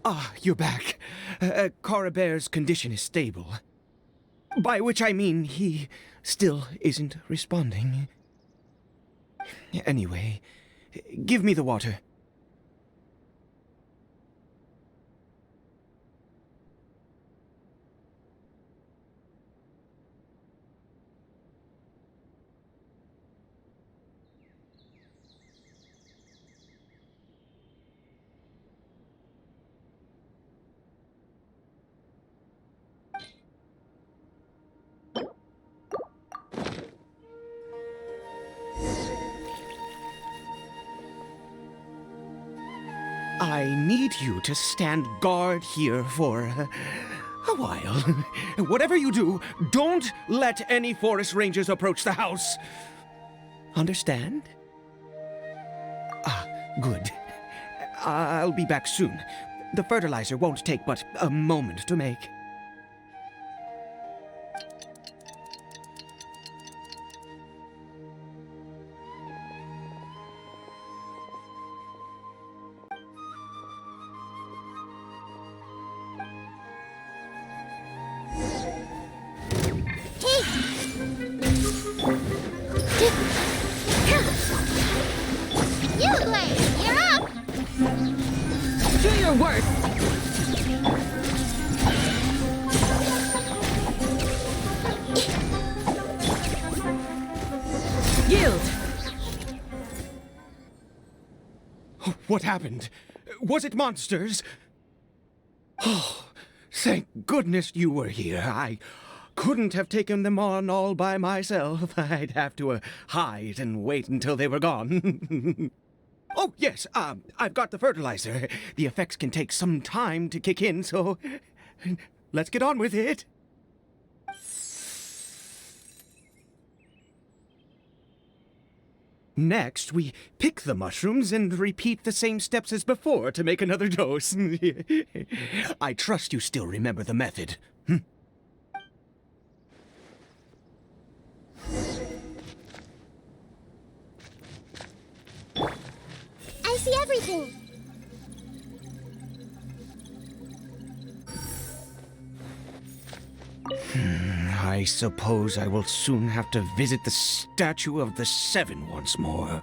Ah, you're back. Caribert's condition is stable. By which I mean he still isn't responding. Anyway, give me the water. I need you to stand guard here for a while. Whatever you do, don't let any forest rangers approach the house. Understand? Ah, good. I'll be back soon. The fertilizer won't take but a moment to make. You're up! Do your worst! Yield! What happened? Was it monsters? Oh, thank goodness you were here. I couldn't have taken them on all by myself. I'd have to hide and wait until they were gone. Oh, yes, I've got the fertilizer. The effects can take some time to kick in, so let's get on with it. Next, we pick the mushrooms and repeat the same steps as before to make another dose. I trust you still remember the method. I see everything. I suppose I will soon have to visit the statue of the Seven once more.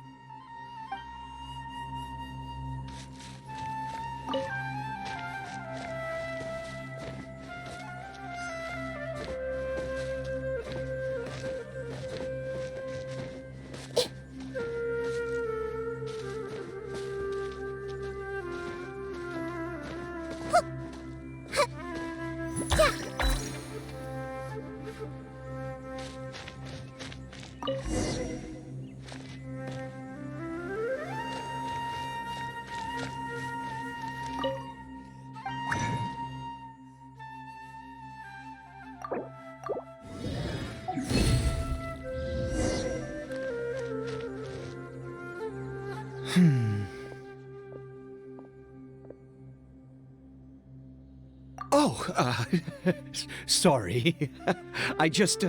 Oh, sorry. I just,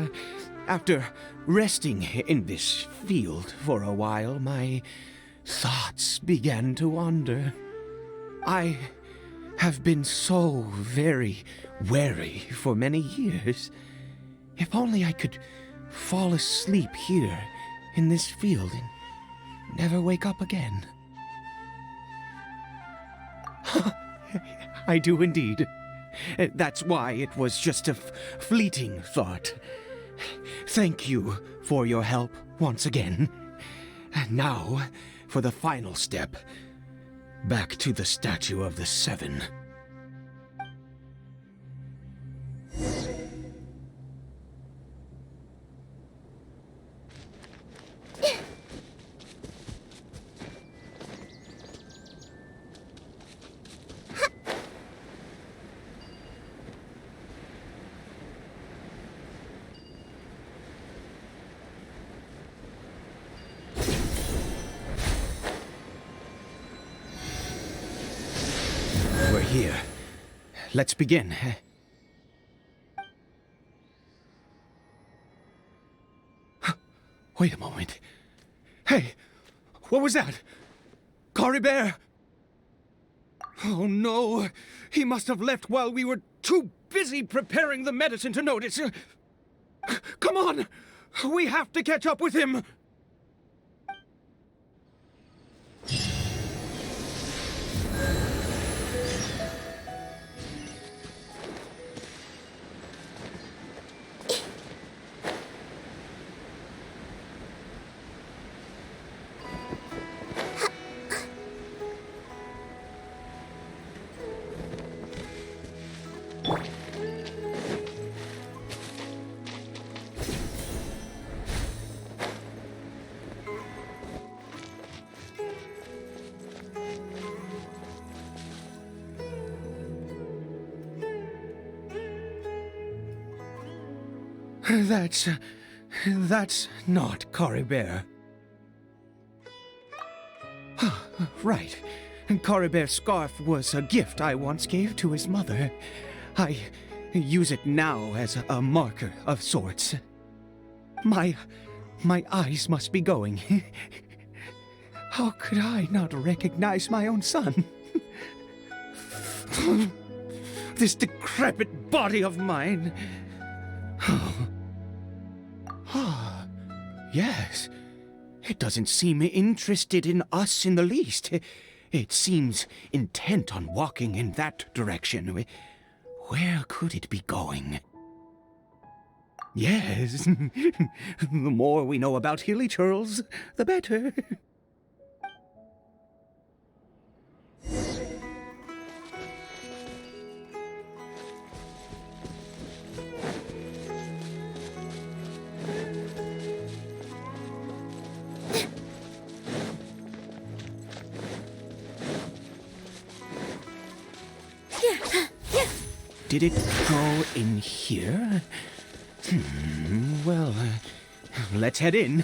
after resting in this field for a while, my thoughts began to wander. I have been so very wary for many years. If only I could fall asleep here in this field and never wake up again. I do indeed. That's why it was just a fleeting thought. Thank you for your help once again. And now, for the final step. Back to the statue of the Seven. Here. Let's begin. Wait a moment. Hey, what was that? Caribert! Oh no, he must have left while we were too busy preparing the medicine to notice. Come on, we have to catch up with him. That's not Caribert. Right. Caribert's scarf was a gift I once gave to his mother. I use it now as a marker of sorts. My eyes must be going. How could I not recognize my own son? This decrepit body of mine. Ah, yes. It doesn't seem interested in us in the least. It seems intent on walking in that direction. Where could it be going? Yes. The more we know about hilly churls, the better. Did it go in here? Well, let's head in.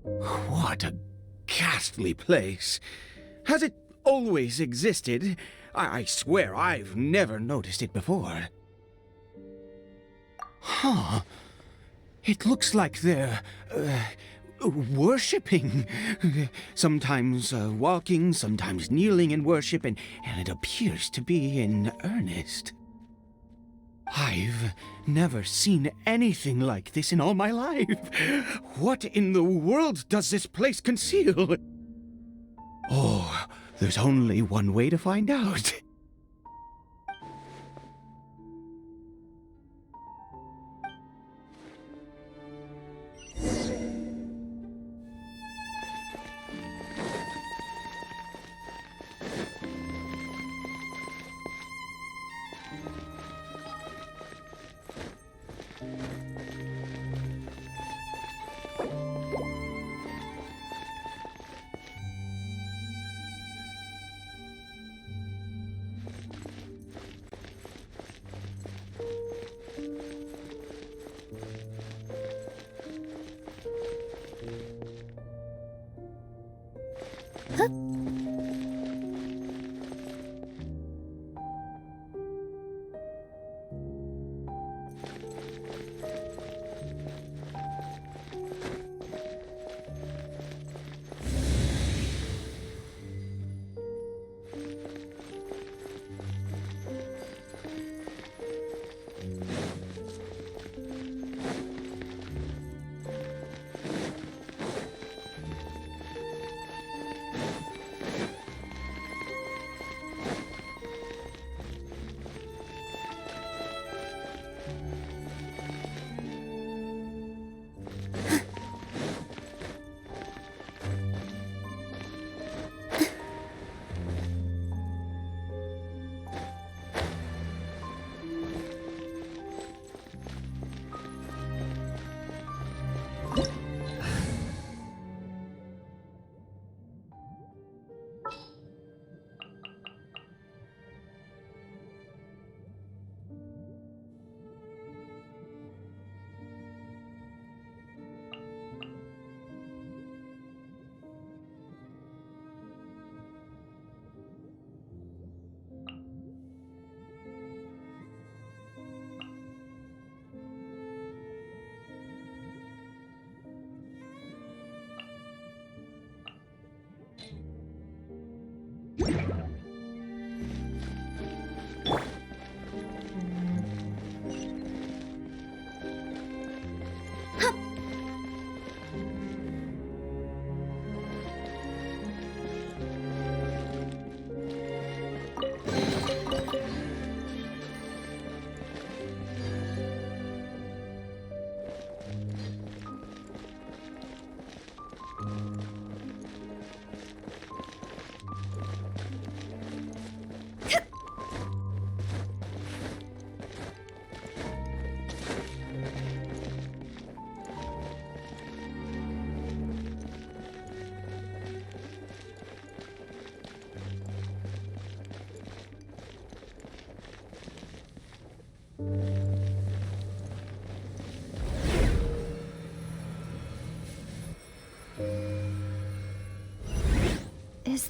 What a ghastly place. Has it always existed? I swear I've never noticed it before. Huh. It looks like they're, worshipping. Sometimes walking, sometimes kneeling in worship, and it appears to be in earnest. I've never seen anything like this in all my life. What in the world does this place conceal? Oh, there's only one way to find out.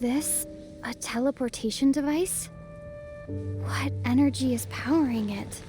this a teleportation device? What energy is powering it?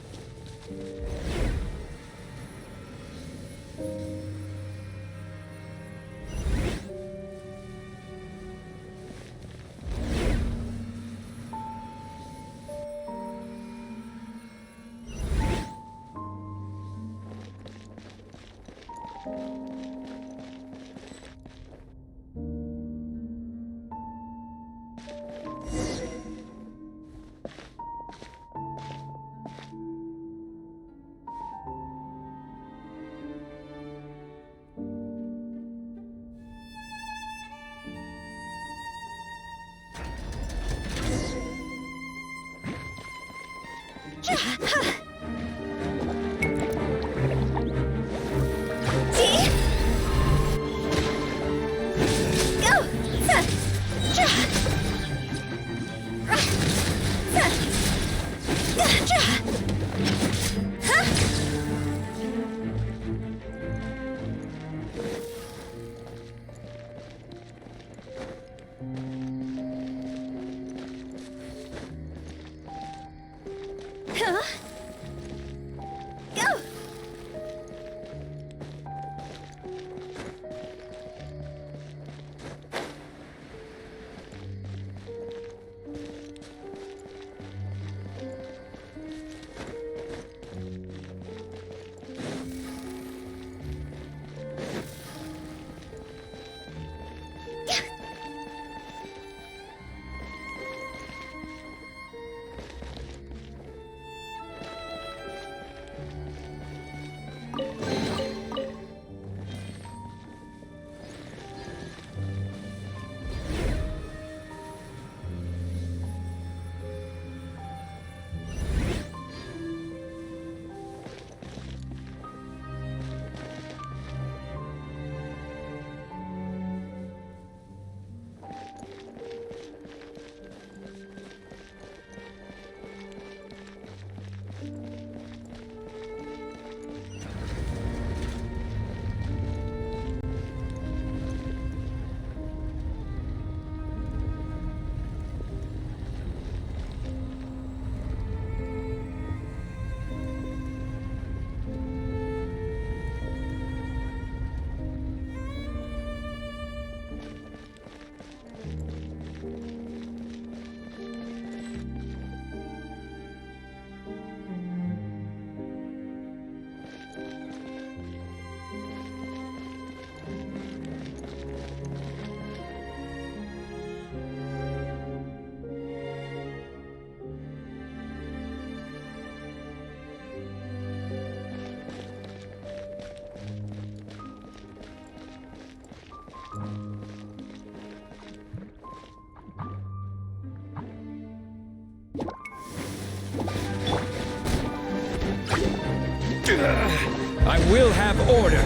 I will have order.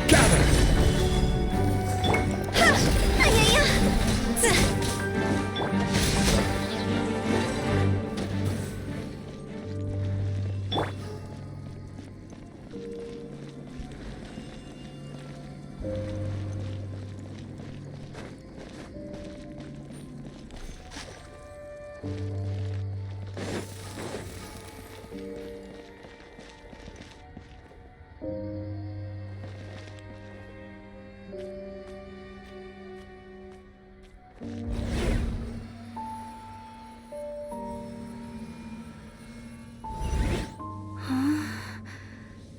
Gather!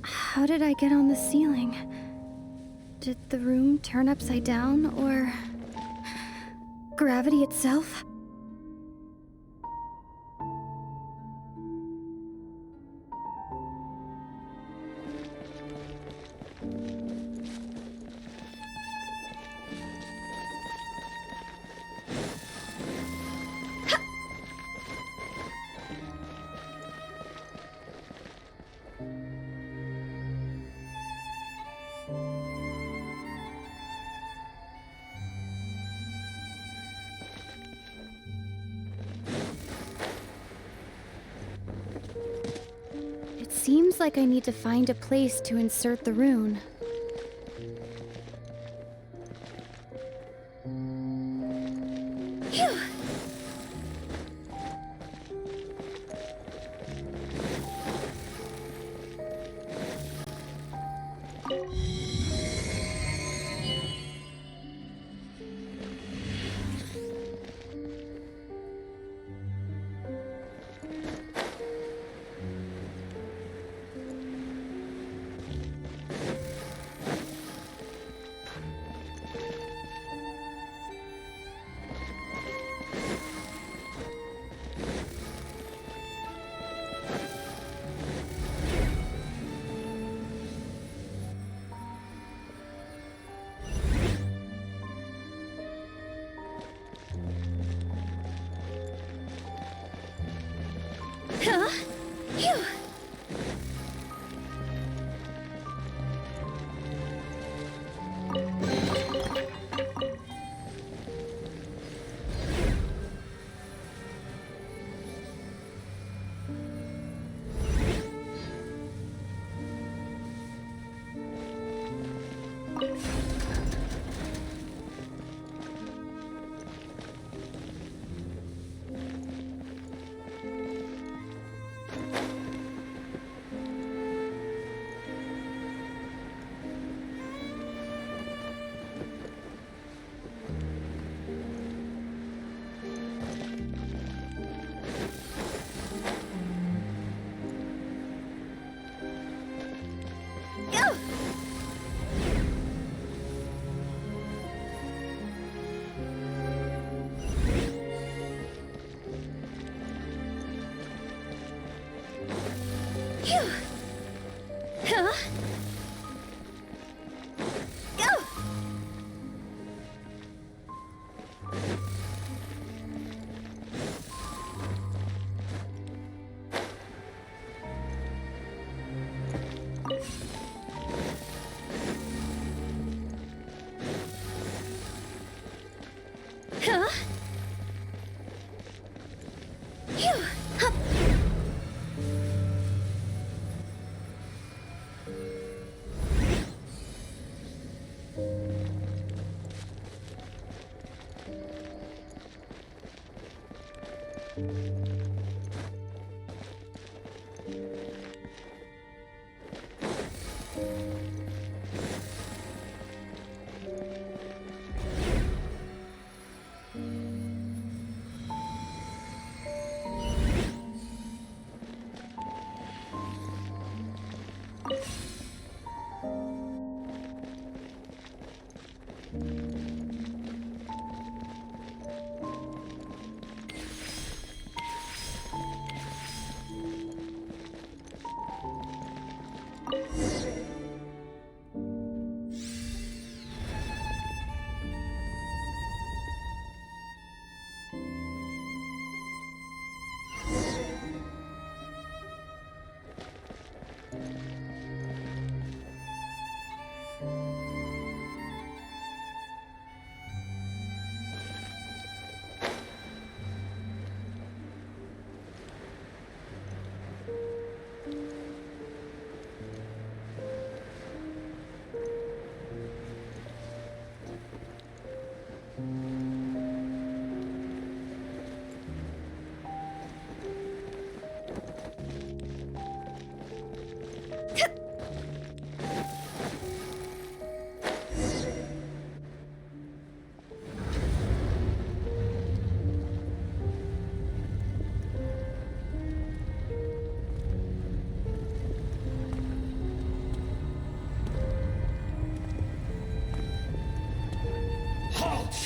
How did I get on the ceiling? Did the room turn upside down, or gravity itself? Seems like I need to find a place to insert the rune.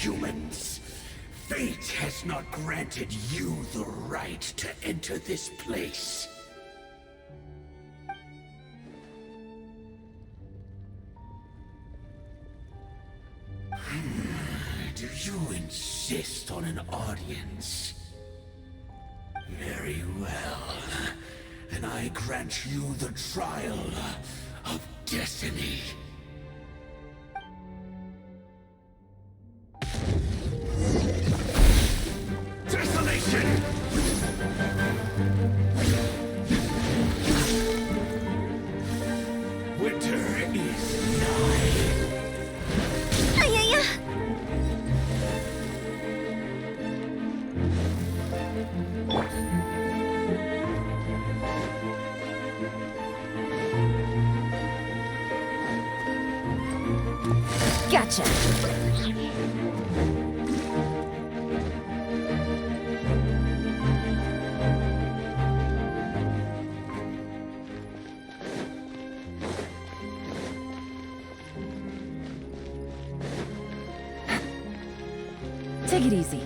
Humans, fate has not granted you the right to enter this place. Do you insist on an audience? Very well. Then I grant you the trial of destiny. Gotcha. Take it easy.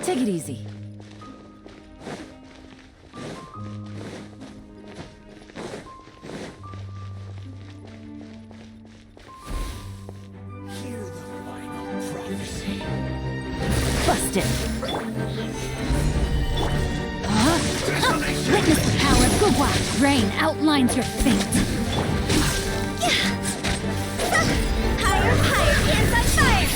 Take it easy. Busted. Witness the power of Gugwa. Rain outlines your fate. Higher, higher, hands on fire!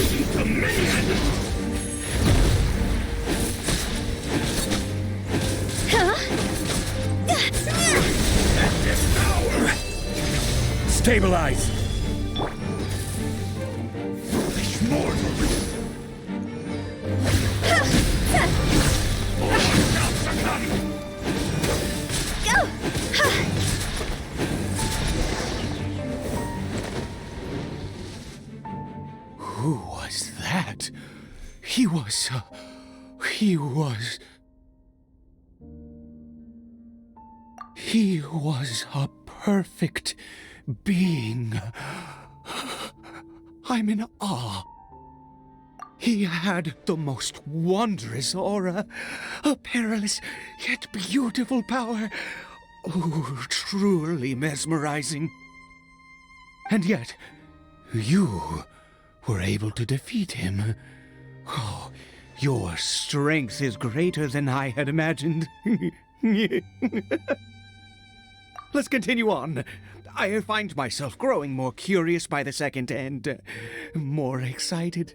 Huh? Stabilize! Foolish mortal! Who was that? He was a perfect being. I'm in awe. He had the most wondrous aura, a perilous yet beautiful power. Oh, truly mesmerizing. And yet, you were able to defeat him. Oh, your strength is greater than I had imagined. Let's continue on. I find myself growing more curious by the second and more excited.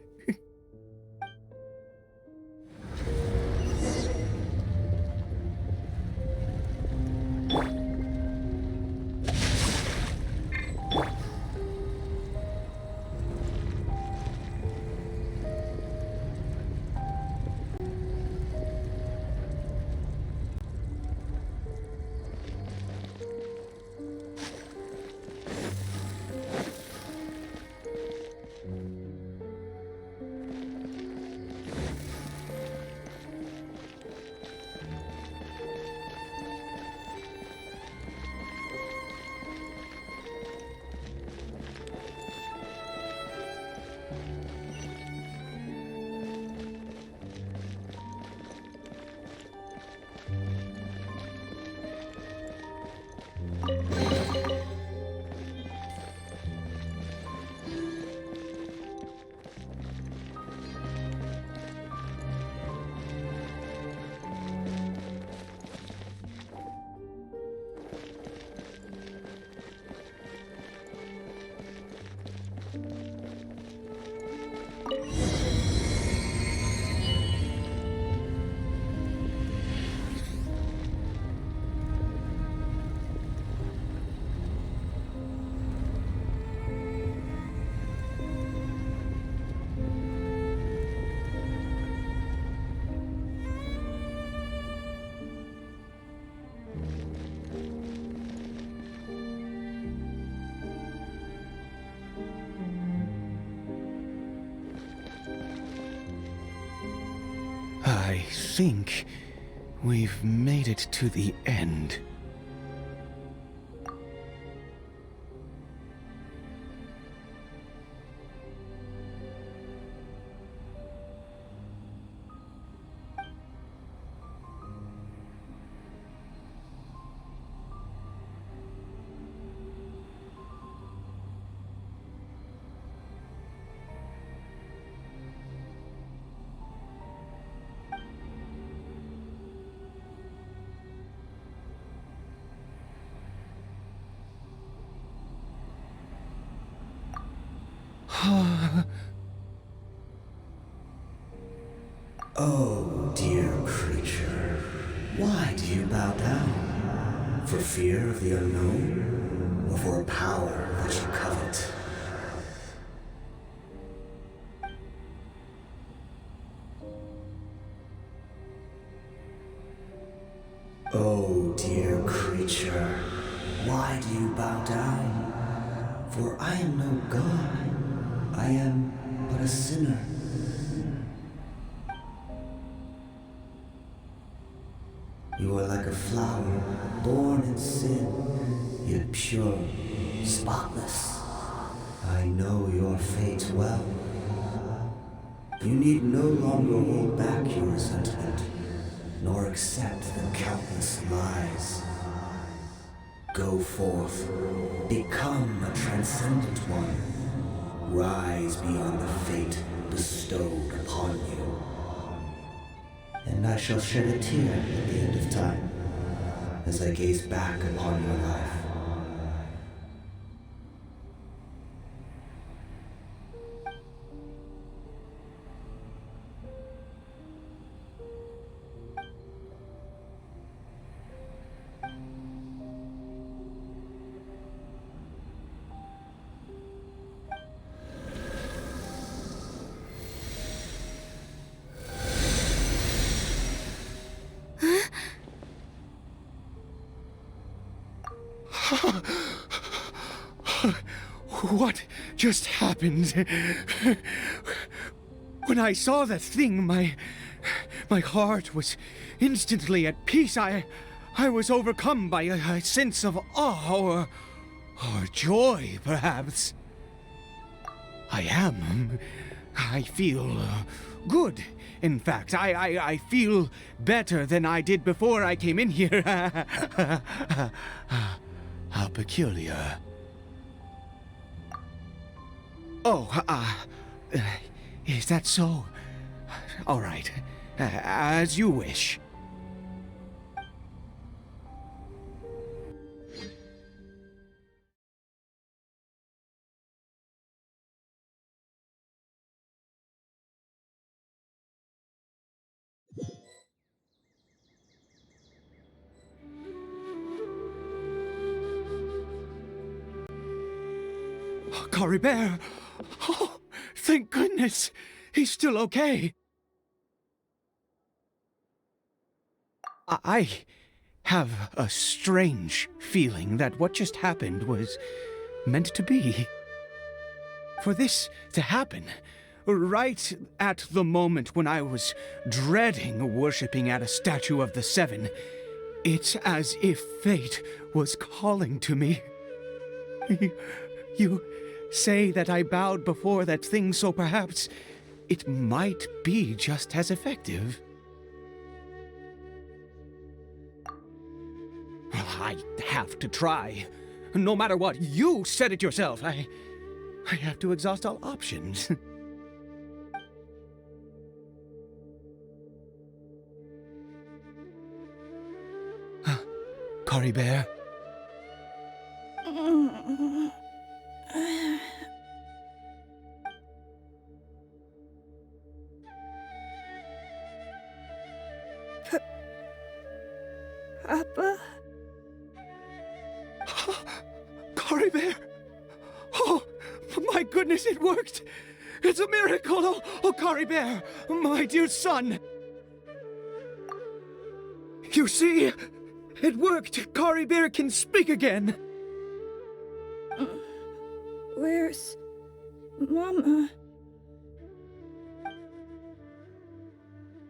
I think we've made it to the end. Oh, dear creature, why do you bow down? For fear of the unknown, or for a power that you covet? Oh, dear creature, why do you bow down? For I am no god, I am but a sinner. You are like a flower, born in sin, yet pure, spotless. I know your fate well. You need no longer hold back your resentment, nor accept the countless lies. Go forth, become a transcendent one. Rise beyond the fate bestowed upon you. And I shall shed a tear at the end of time, as I gaze back upon your life. What just happened? When I saw that thing, my heart was instantly at peace. I was overcome by a sense of awe or joy, perhaps. I am. I feel good. In fact, I feel better than I did before I came in here. How peculiar. Oh, is that so? All right. As you wish. Caribert! Oh, thank goodness! He's still okay! I have a strange feeling that what just happened was meant to be. For this to happen, right at the moment when I was dreading worshipping at a statue of the Seven, it's as if fate was calling to me. You say that I bowed before that thing, so perhaps it might be just as effective. Well, I have to try. No matter what, you said it yourself. I have to exhaust all options. Caribert? Papa? Caribert! Oh, my goodness, it worked! It's a miracle! Oh, Caribert, my dear son! You see? It worked! Caribert can speak again! Where's Mama?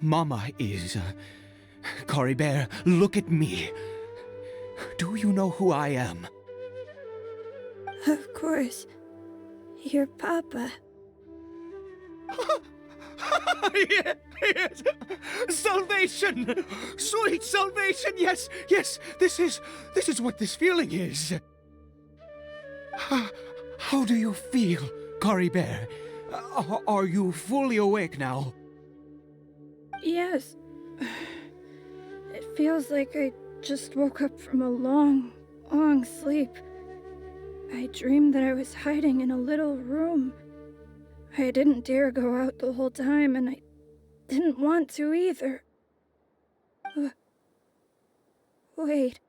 Mama is... Caribert, look at me. Do you know who I am? Of course. Your Papa. Yes! Salvation! Sweet salvation! Yes, yes! This is what this feeling is. How do you feel, Caribert? Are you fully awake now? Yes. It feels like I just woke up from a long, long sleep. I dreamed that I was hiding in a little room. I didn't dare go out the whole time, and I didn't want to either. Wait.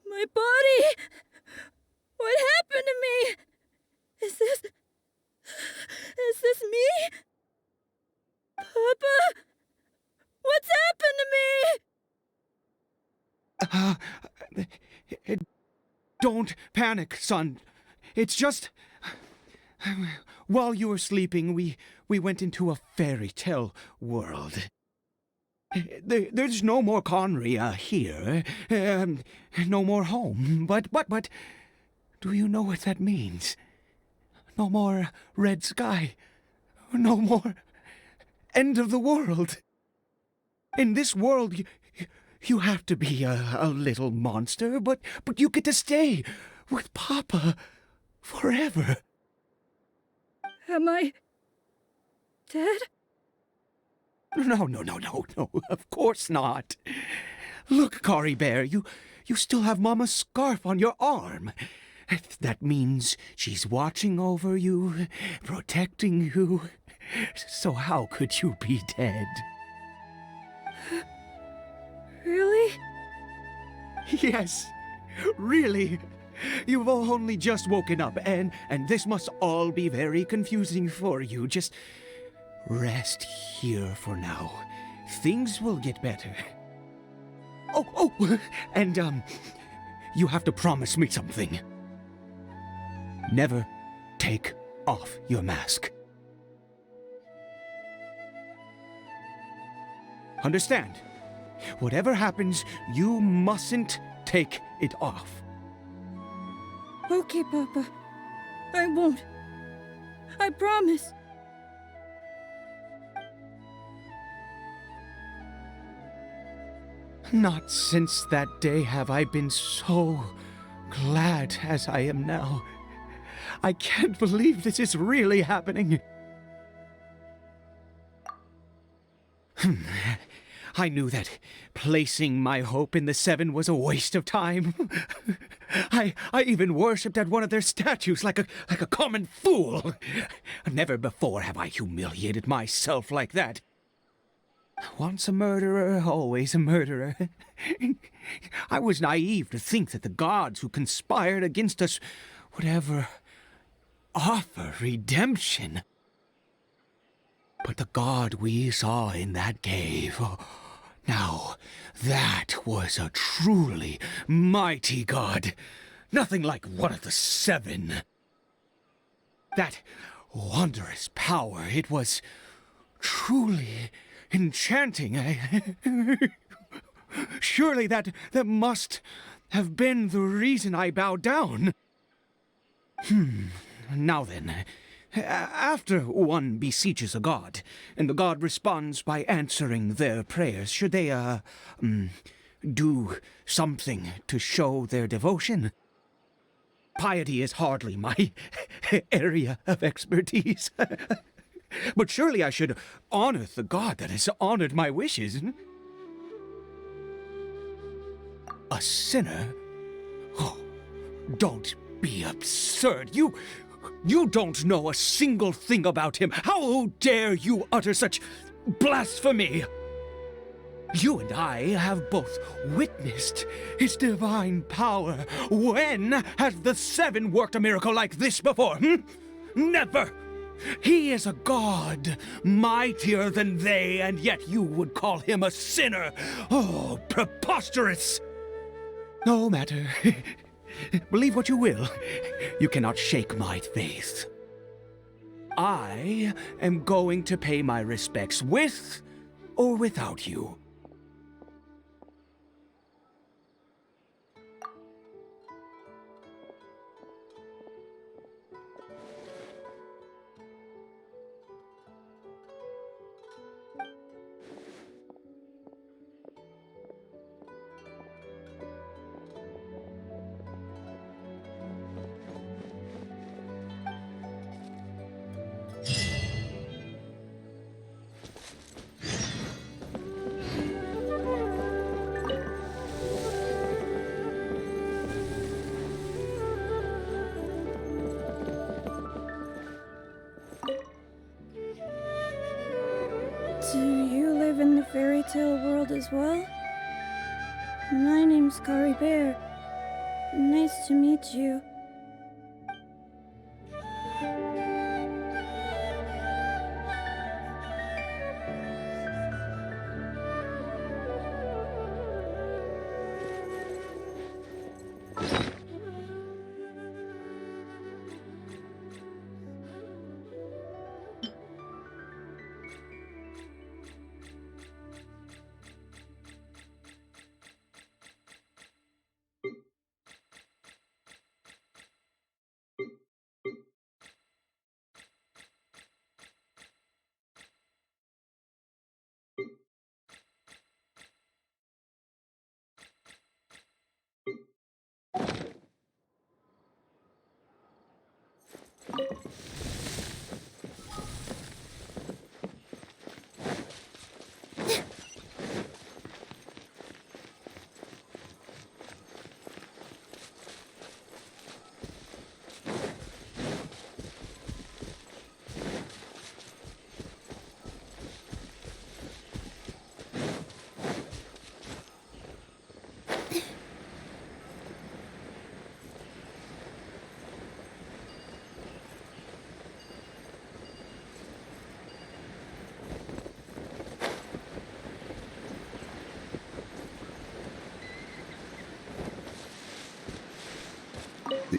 My body! What happened to me? Is this me? Papa? What's happened to me? Don't panic, son. It's just... While you were sleeping, we went into a fairy tale world. There's no more Conria here. No more home. But... Do you know what that means? No more red sky. No more... end of the world. In this world, you have to be a little monster, but you get to stay with Papa forever. Am I dead? No, of course not. Look, Caribert, you still have Mama's scarf on your arm. That means she's watching over you, protecting you. So how could you be dead? Really? Yes, really. You've only just woken up, and this must all be very confusing for you. Just rest here for now. Things will get better. And, you have to promise me something. Never take off your mask. Understand? Whatever happens, you mustn't take it off. Okay, Papa. I won't. I promise. Not since that day have I been so glad as I am now. I can't believe this is really happening. I knew that placing my hope in the Seven was a waste of time. I even worshipped at one of their statues like a common fool. Never before have I humiliated myself like that. Once a murderer, always a murderer. I was naive to think that the gods who conspired against us would ever offer redemption. But the god we saw in that cave, now that was a truly mighty god. Nothing like one of the Seven. That wondrous power, it was truly enchanting. Surely that must have been the reason I bowed down. Now then, after one beseeches a god, and the god responds by answering their prayers, should they, do something to show their devotion? Piety is hardly my area of expertise. But surely I should honor the god that has honored my wishes. A sinner? Oh, don't be absurd. You don't know a single thing about him. How dare you utter such blasphemy? You and I have both witnessed his divine power. When has the Seven worked a miracle like this before? Never! He is a god, mightier than they, and yet you would call him a sinner. Oh, preposterous! No matter. Believe what you will. You cannot shake my faith. I am going to pay my respects with or without you. Do you live in the fairy tale world as well? My name's Caribert. Nice to meet you.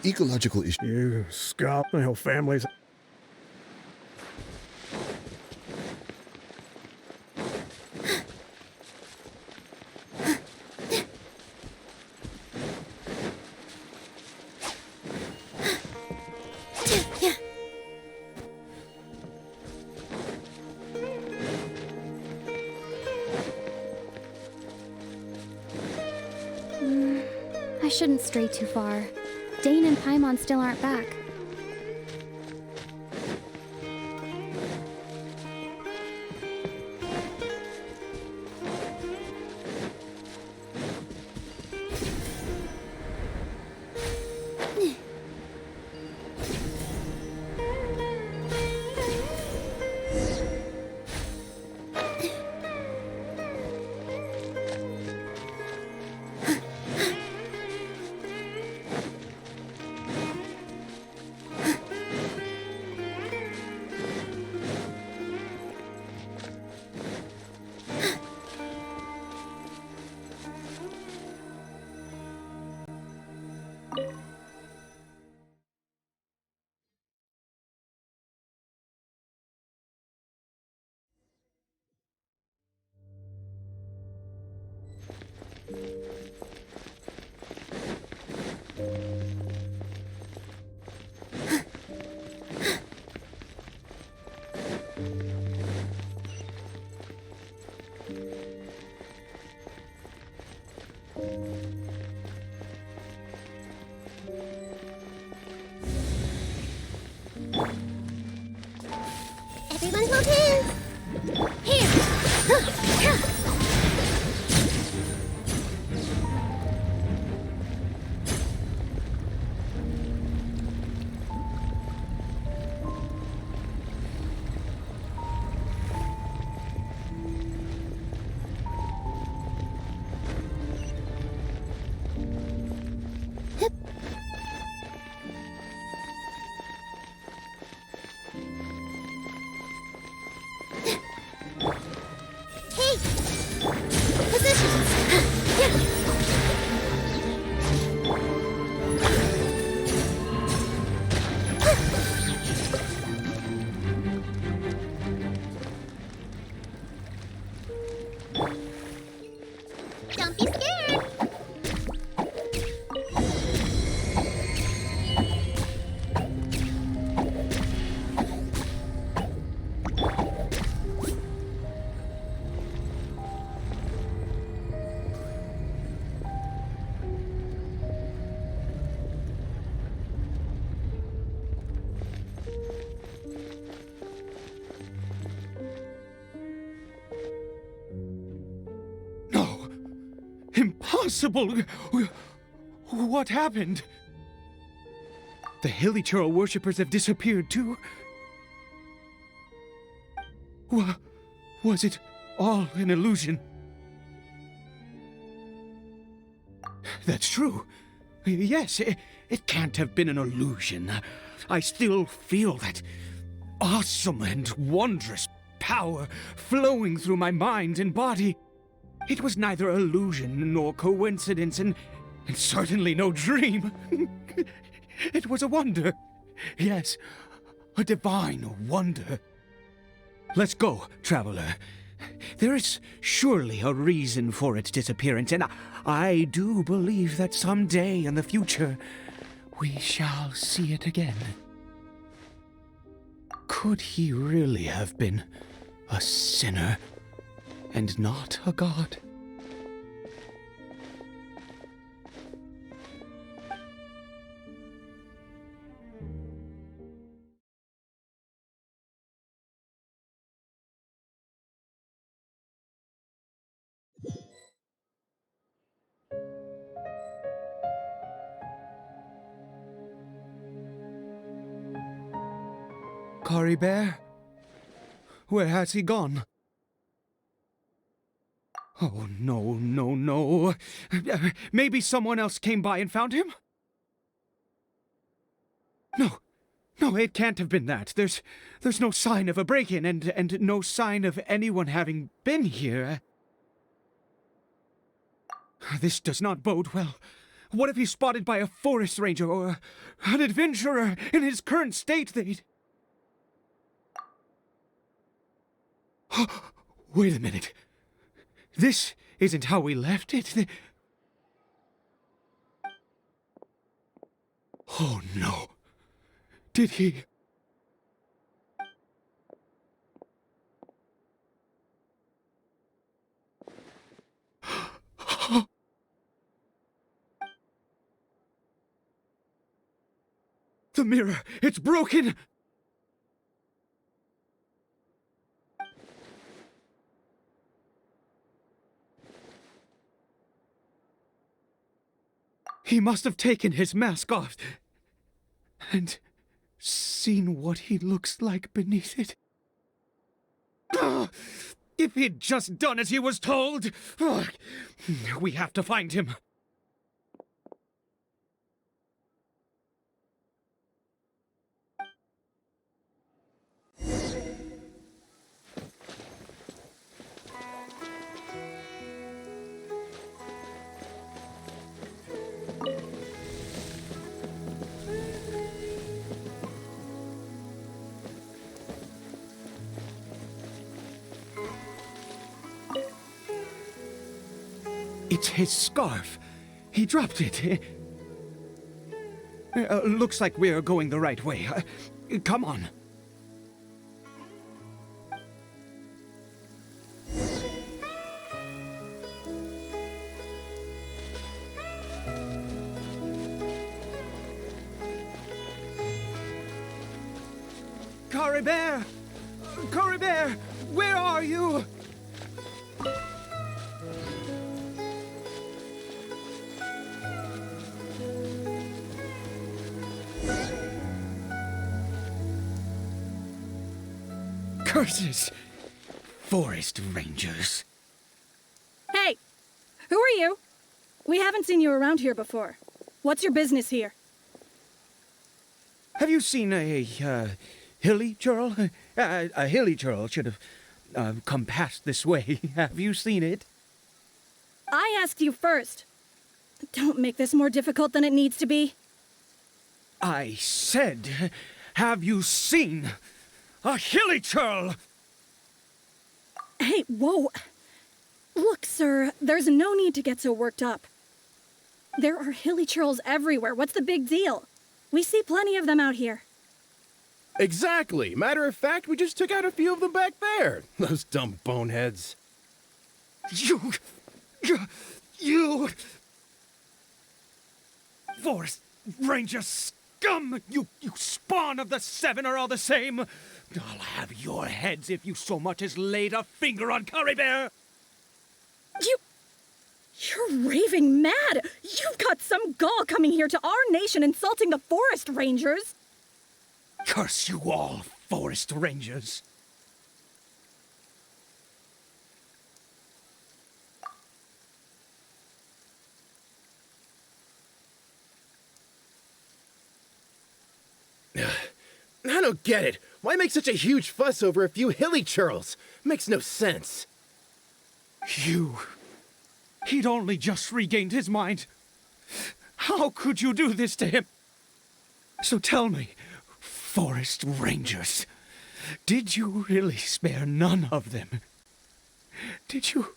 The ecological issue. You, Scott, my whole family's. I shouldn't stray too far. Dane and Paimon still aren't back. Everyone hold hands! Here! Don't be scared! Impossible! What happened? The Hilichurl worshippers have disappeared too? Was it all an illusion? That's true. Yes, it can't have been an illusion. I still feel that awesome and wondrous power flowing through my mind and body. It was neither illusion nor coincidence, and certainly no dream. It was a wonder. Yes, a divine wonder. Let's go, traveler. There is surely a reason for its disappearance, and I do believe that someday in the future we shall see it again. Could he really have been a sinner and not a god? Caribert? Where has he gone? Oh, no. Maybe someone else came by and found him? No, it can't have been that. There's no sign of a break-in and no sign of anyone having been here. This does not bode well. What if he's spotted by a forest ranger or an adventurer in his current state? They'd... Wait a minute. This isn't how we left it. Oh no. Did he... The mirror! It's broken! He must have taken his mask off and seen what he looks like beneath it. If he'd just done as he was told! We have to find him. It's his scarf. He dropped it. Looks like we're going the right way. Come on. Caribert! Caribert! Where are you? Curses! Forest rangers. Hey! Who are you? We haven't seen you around here before. What's your business here? Have you seen a hilly churl? A hilly churl should have come past this way. Have you seen it? I asked you first. Don't make this more difficult than it needs to be. I said, have you seen a hilly churl? Hey, whoa. Look, sir, there's no need to get so worked up. There are hilly churls everywhere. What's the big deal? We see plenty of them out here. Exactly. Matter of fact, we just took out a few of them back there. Those dumb boneheads. You... Forest Ranger scum! You spawn of the Seven are all the same! I'll have your heads if you so much as laid a finger on Caribert! You're raving mad! You've got some gall coming here to our nation insulting the Forest Rangers! Curse you all, Forest Rangers! I don't get it. Why make such a huge fuss over a few hilly churls? Makes no sense. He'd only just regained his mind. How could you do this to him? So tell me, Forest Rangers, did you really spare none of them? Did you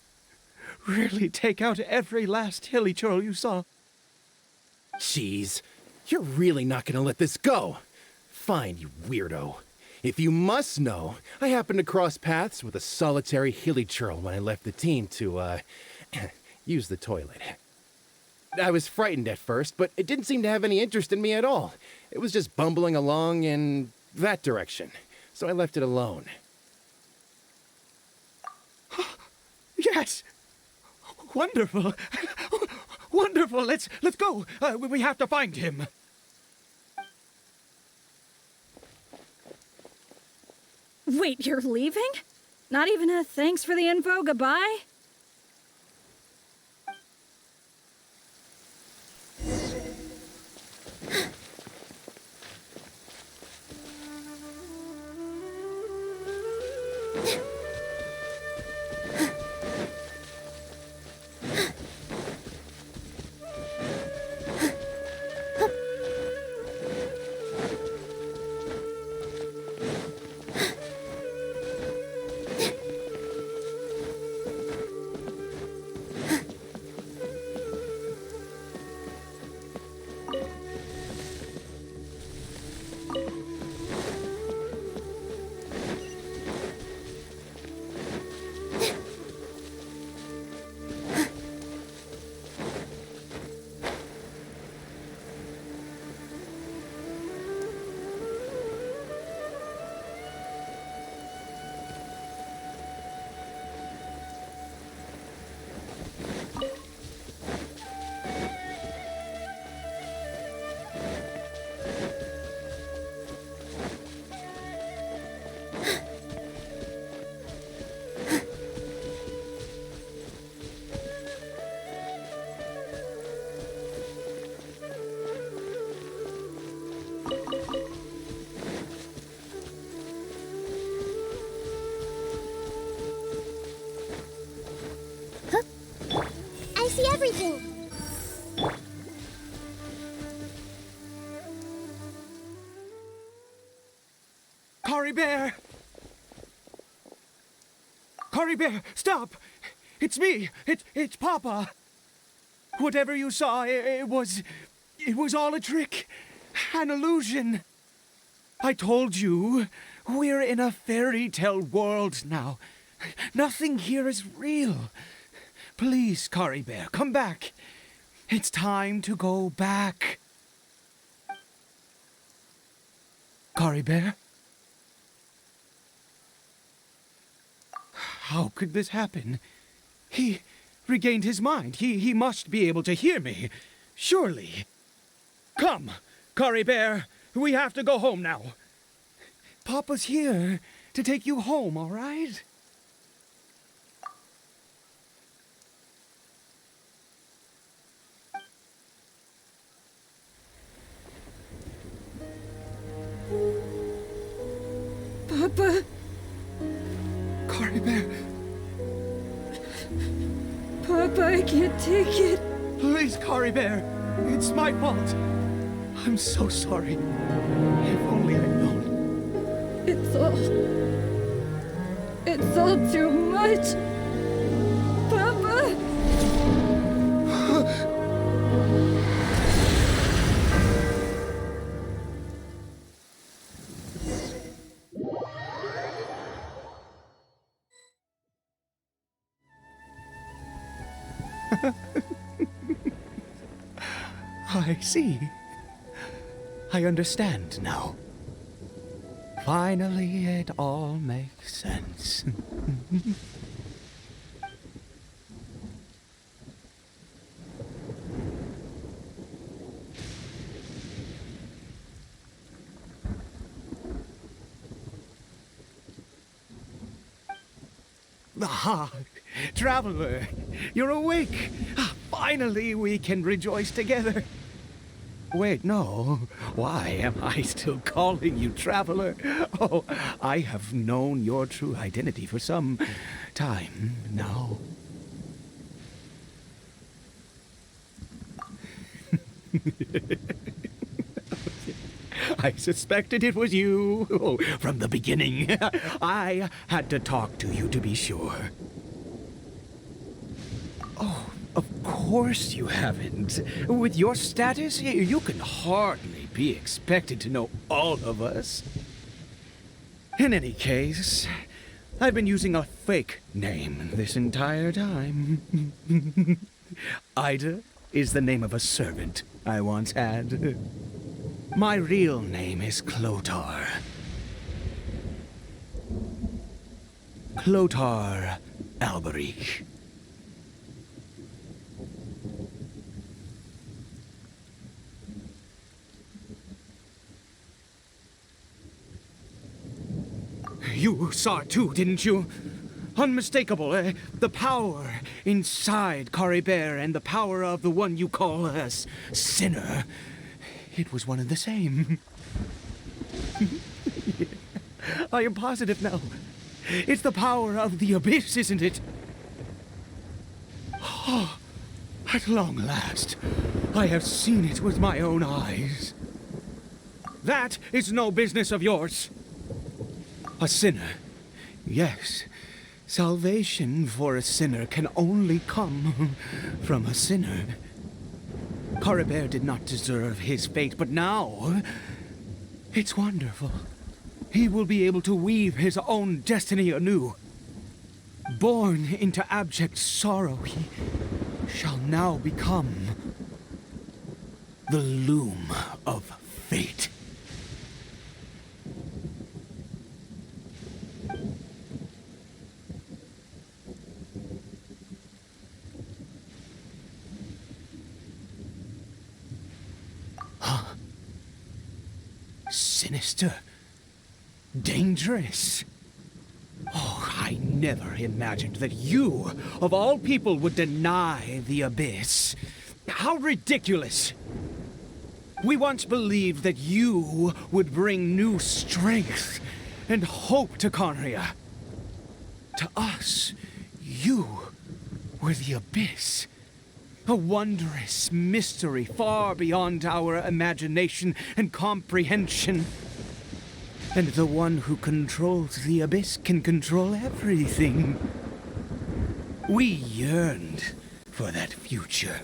really take out every last hilly churl you saw? Jeez, you're really not gonna let this go. Fine, you weirdo. If you must know, I happened to cross paths with a solitary hilly churl when I left the team to, use the toilet. I was frightened at first, but it didn't seem to have any interest in me at all. It was just bumbling along in that direction, so I left it alone. Yes! Wonderful! Wonderful! Let's go! We have to find him! Wait, you're leaving? Not even a thanks for the info, goodbye? everything. Caribert! Caribert, stop! It's me! It's Papa! Whatever you saw, it was all a trick. An illusion. I told you, we're in a fairy tale world now. Nothing here is real. Please, Caribert, come back. It's time to go back. Caribert? How could this happen? He regained his mind. He must be able to hear me. Surely. Come, Caribert. We have to go home now. Papa's here to take you home, all right? Papa. Caribert. Papa, I can't take it. Please, Caribert. It's my fault. I'm so sorry. If only I'd known. It's all too much. Papa! I see. I understand now. Finally, it all makes sense. Ah, traveler, you're awake. Finally, we can rejoice together. Wait, no. Why am I still calling you traveler? Oh, I have known your true identity for some time now. I suspected it was you. Oh, from the beginning. I had to talk to you to be sure. Oh, of course you haven't. With your status, you can hardly be expected to know all of us. In any case, I've been using a fake name this entire time. Ida is the name of a servant I once had. My real name is Clotar. Clotar Alberich. You saw it too, didn't you? Unmistakable, the power inside Caribert and the power of the one you call a sinner. It was one and the same. I am positive now. It's the power of the abyss, isn't it? Oh, at long last, I have seen it with my own eyes. That is no business of yours. A sinner. Yes, salvation for a sinner can only come from a sinner. Caribert did not deserve his fate, but now it's wonderful. He will be able to weave his own destiny anew. Born into abject sorrow, he shall now become the loom of fate. Sinister. Dangerous. Oh, I never imagined that you, of all people, would deny the abyss. How ridiculous! We once believed that you would bring new strength and hope to Conria. To us, you were the abyss. A wondrous mystery far beyond our imagination and comprehension. And the one who controls the abyss can control everything. We yearned for that future.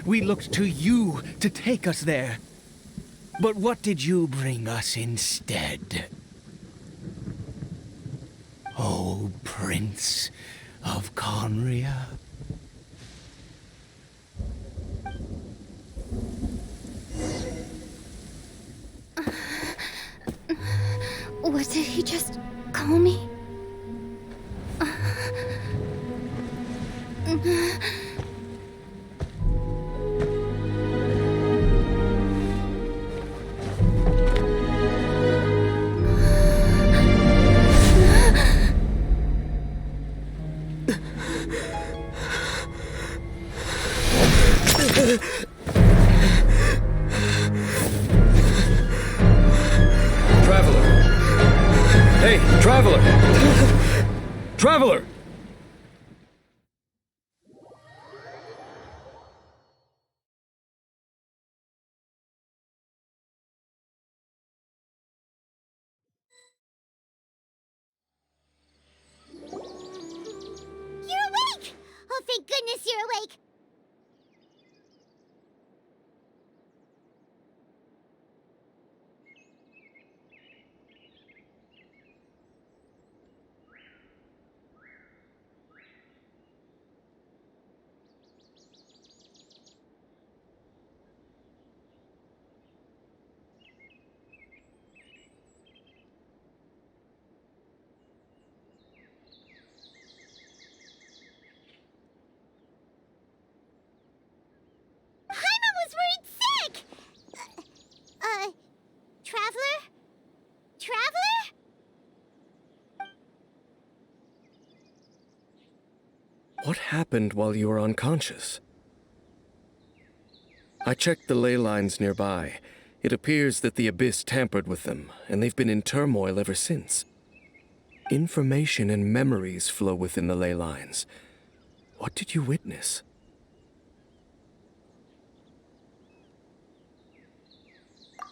We looked to you to take us there. But what did you bring us instead? Oh, Prince of Conria. What did he just call me? Traveler! Traveler! You're awake! Oh, thank goodness you're awake! Paimon was worried sick! Traveler? Traveler? What happened while you were unconscious? I checked the ley lines nearby. It appears that the Abyss tampered with them, and they've been in turmoil ever since. Information and memories flow within the ley lines. What did you witness?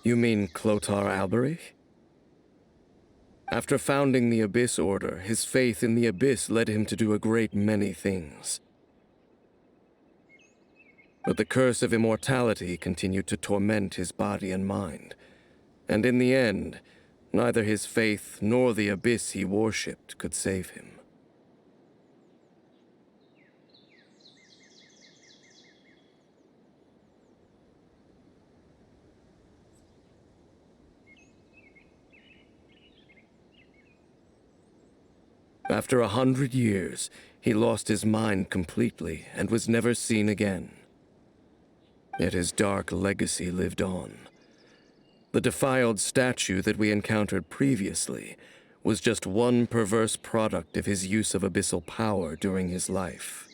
You mean Clotar Alberich? After founding the Abyss Order, his faith in the Abyss led him to do a great many things. But the curse of immortality continued to torment his body and mind. And in the end, neither his faith nor the Abyss he worshipped could save him. After 100 years, he lost his mind completely and was never seen again. Yet his dark legacy lived on. The defiled statue that we encountered previously was just one perverse product of his use of abyssal power during his life.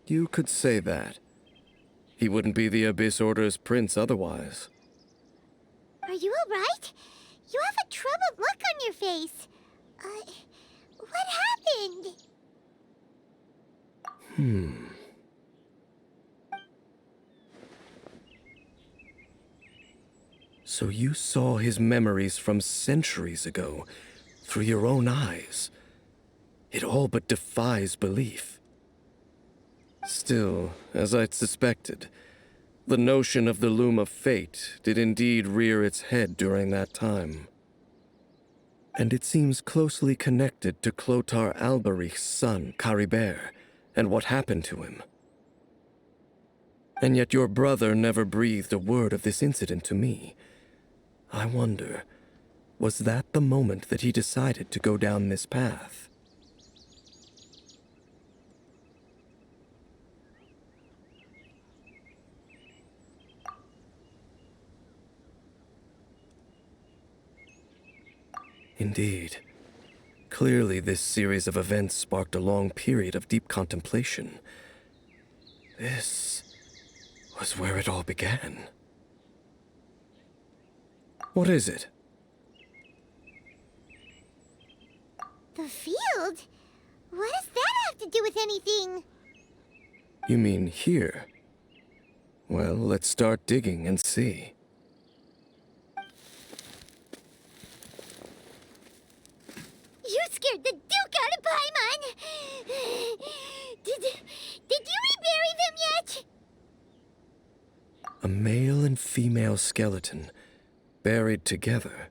You could say that. He wouldn't be the Abyss Order's prince otherwise. Are you alright? You have a troubled look on your face. What happened? So you saw his memories from centuries ago through your own eyes. It all but defies belief. Still, as I'd suspected, the notion of the Loom of Fate did indeed rear its head during that time. And it seems closely connected to Clotar Alberich's son, Caribert, and what happened to him. And yet your brother never breathed a word of this incident to me. I wonder, was that the moment that he decided to go down this path? Indeed. Clearly, this series of events sparked a long period of deep contemplation. This was where it all began. What is it? The field? What does that have to do with anything? You mean here? Well, let's start digging and see. You scared the Duke out of Paimon! Did you rebury them yet? A male and female skeleton, buried together.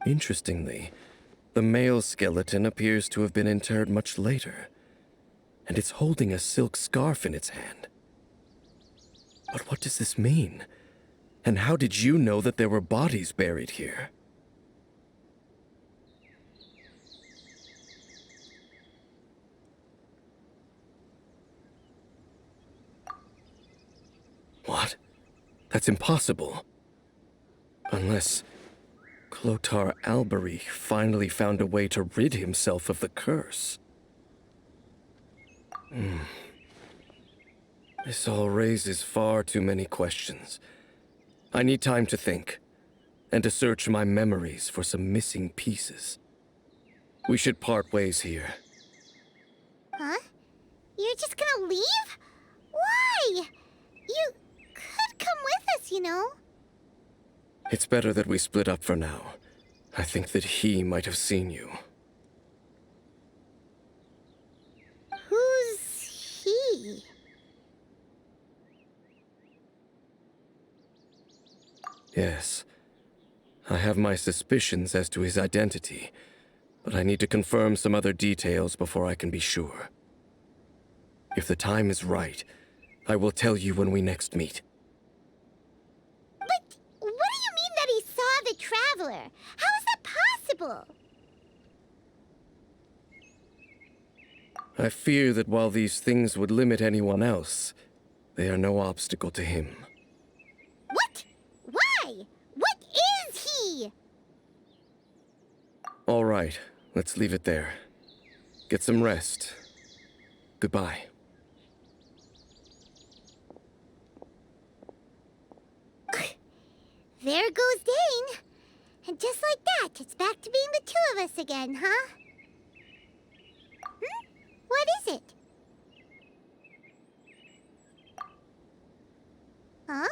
Interestingly, the male skeleton appears to have been interred much later, and it's holding a silk scarf in its hand. But what does this mean? And how did you know that there were bodies buried here? What? That's impossible. Unless Clotar Albery finally found a way to rid himself of the curse. This all raises far too many questions. I need time to think, and to search my memories for some missing pieces. We should part ways here. Huh? You're just gonna leave? Why? You could come with us, you know. It's better that we split up for now. I think that he might have seen you. Who's he? Yes. I have my suspicions as to his identity, but I need to confirm some other details before I can be sure. If the time is right, I will tell you when we next meet. But what do you mean that he saw the Traveler? How is that possible? I fear that while these things would limit anyone else, they are no obstacle to him. What? Why? What is he? All right, let's leave it there. Get some rest. Goodbye. There goes Dane. And just like that, it's back to being the two of us again, huh? What is it? Huh?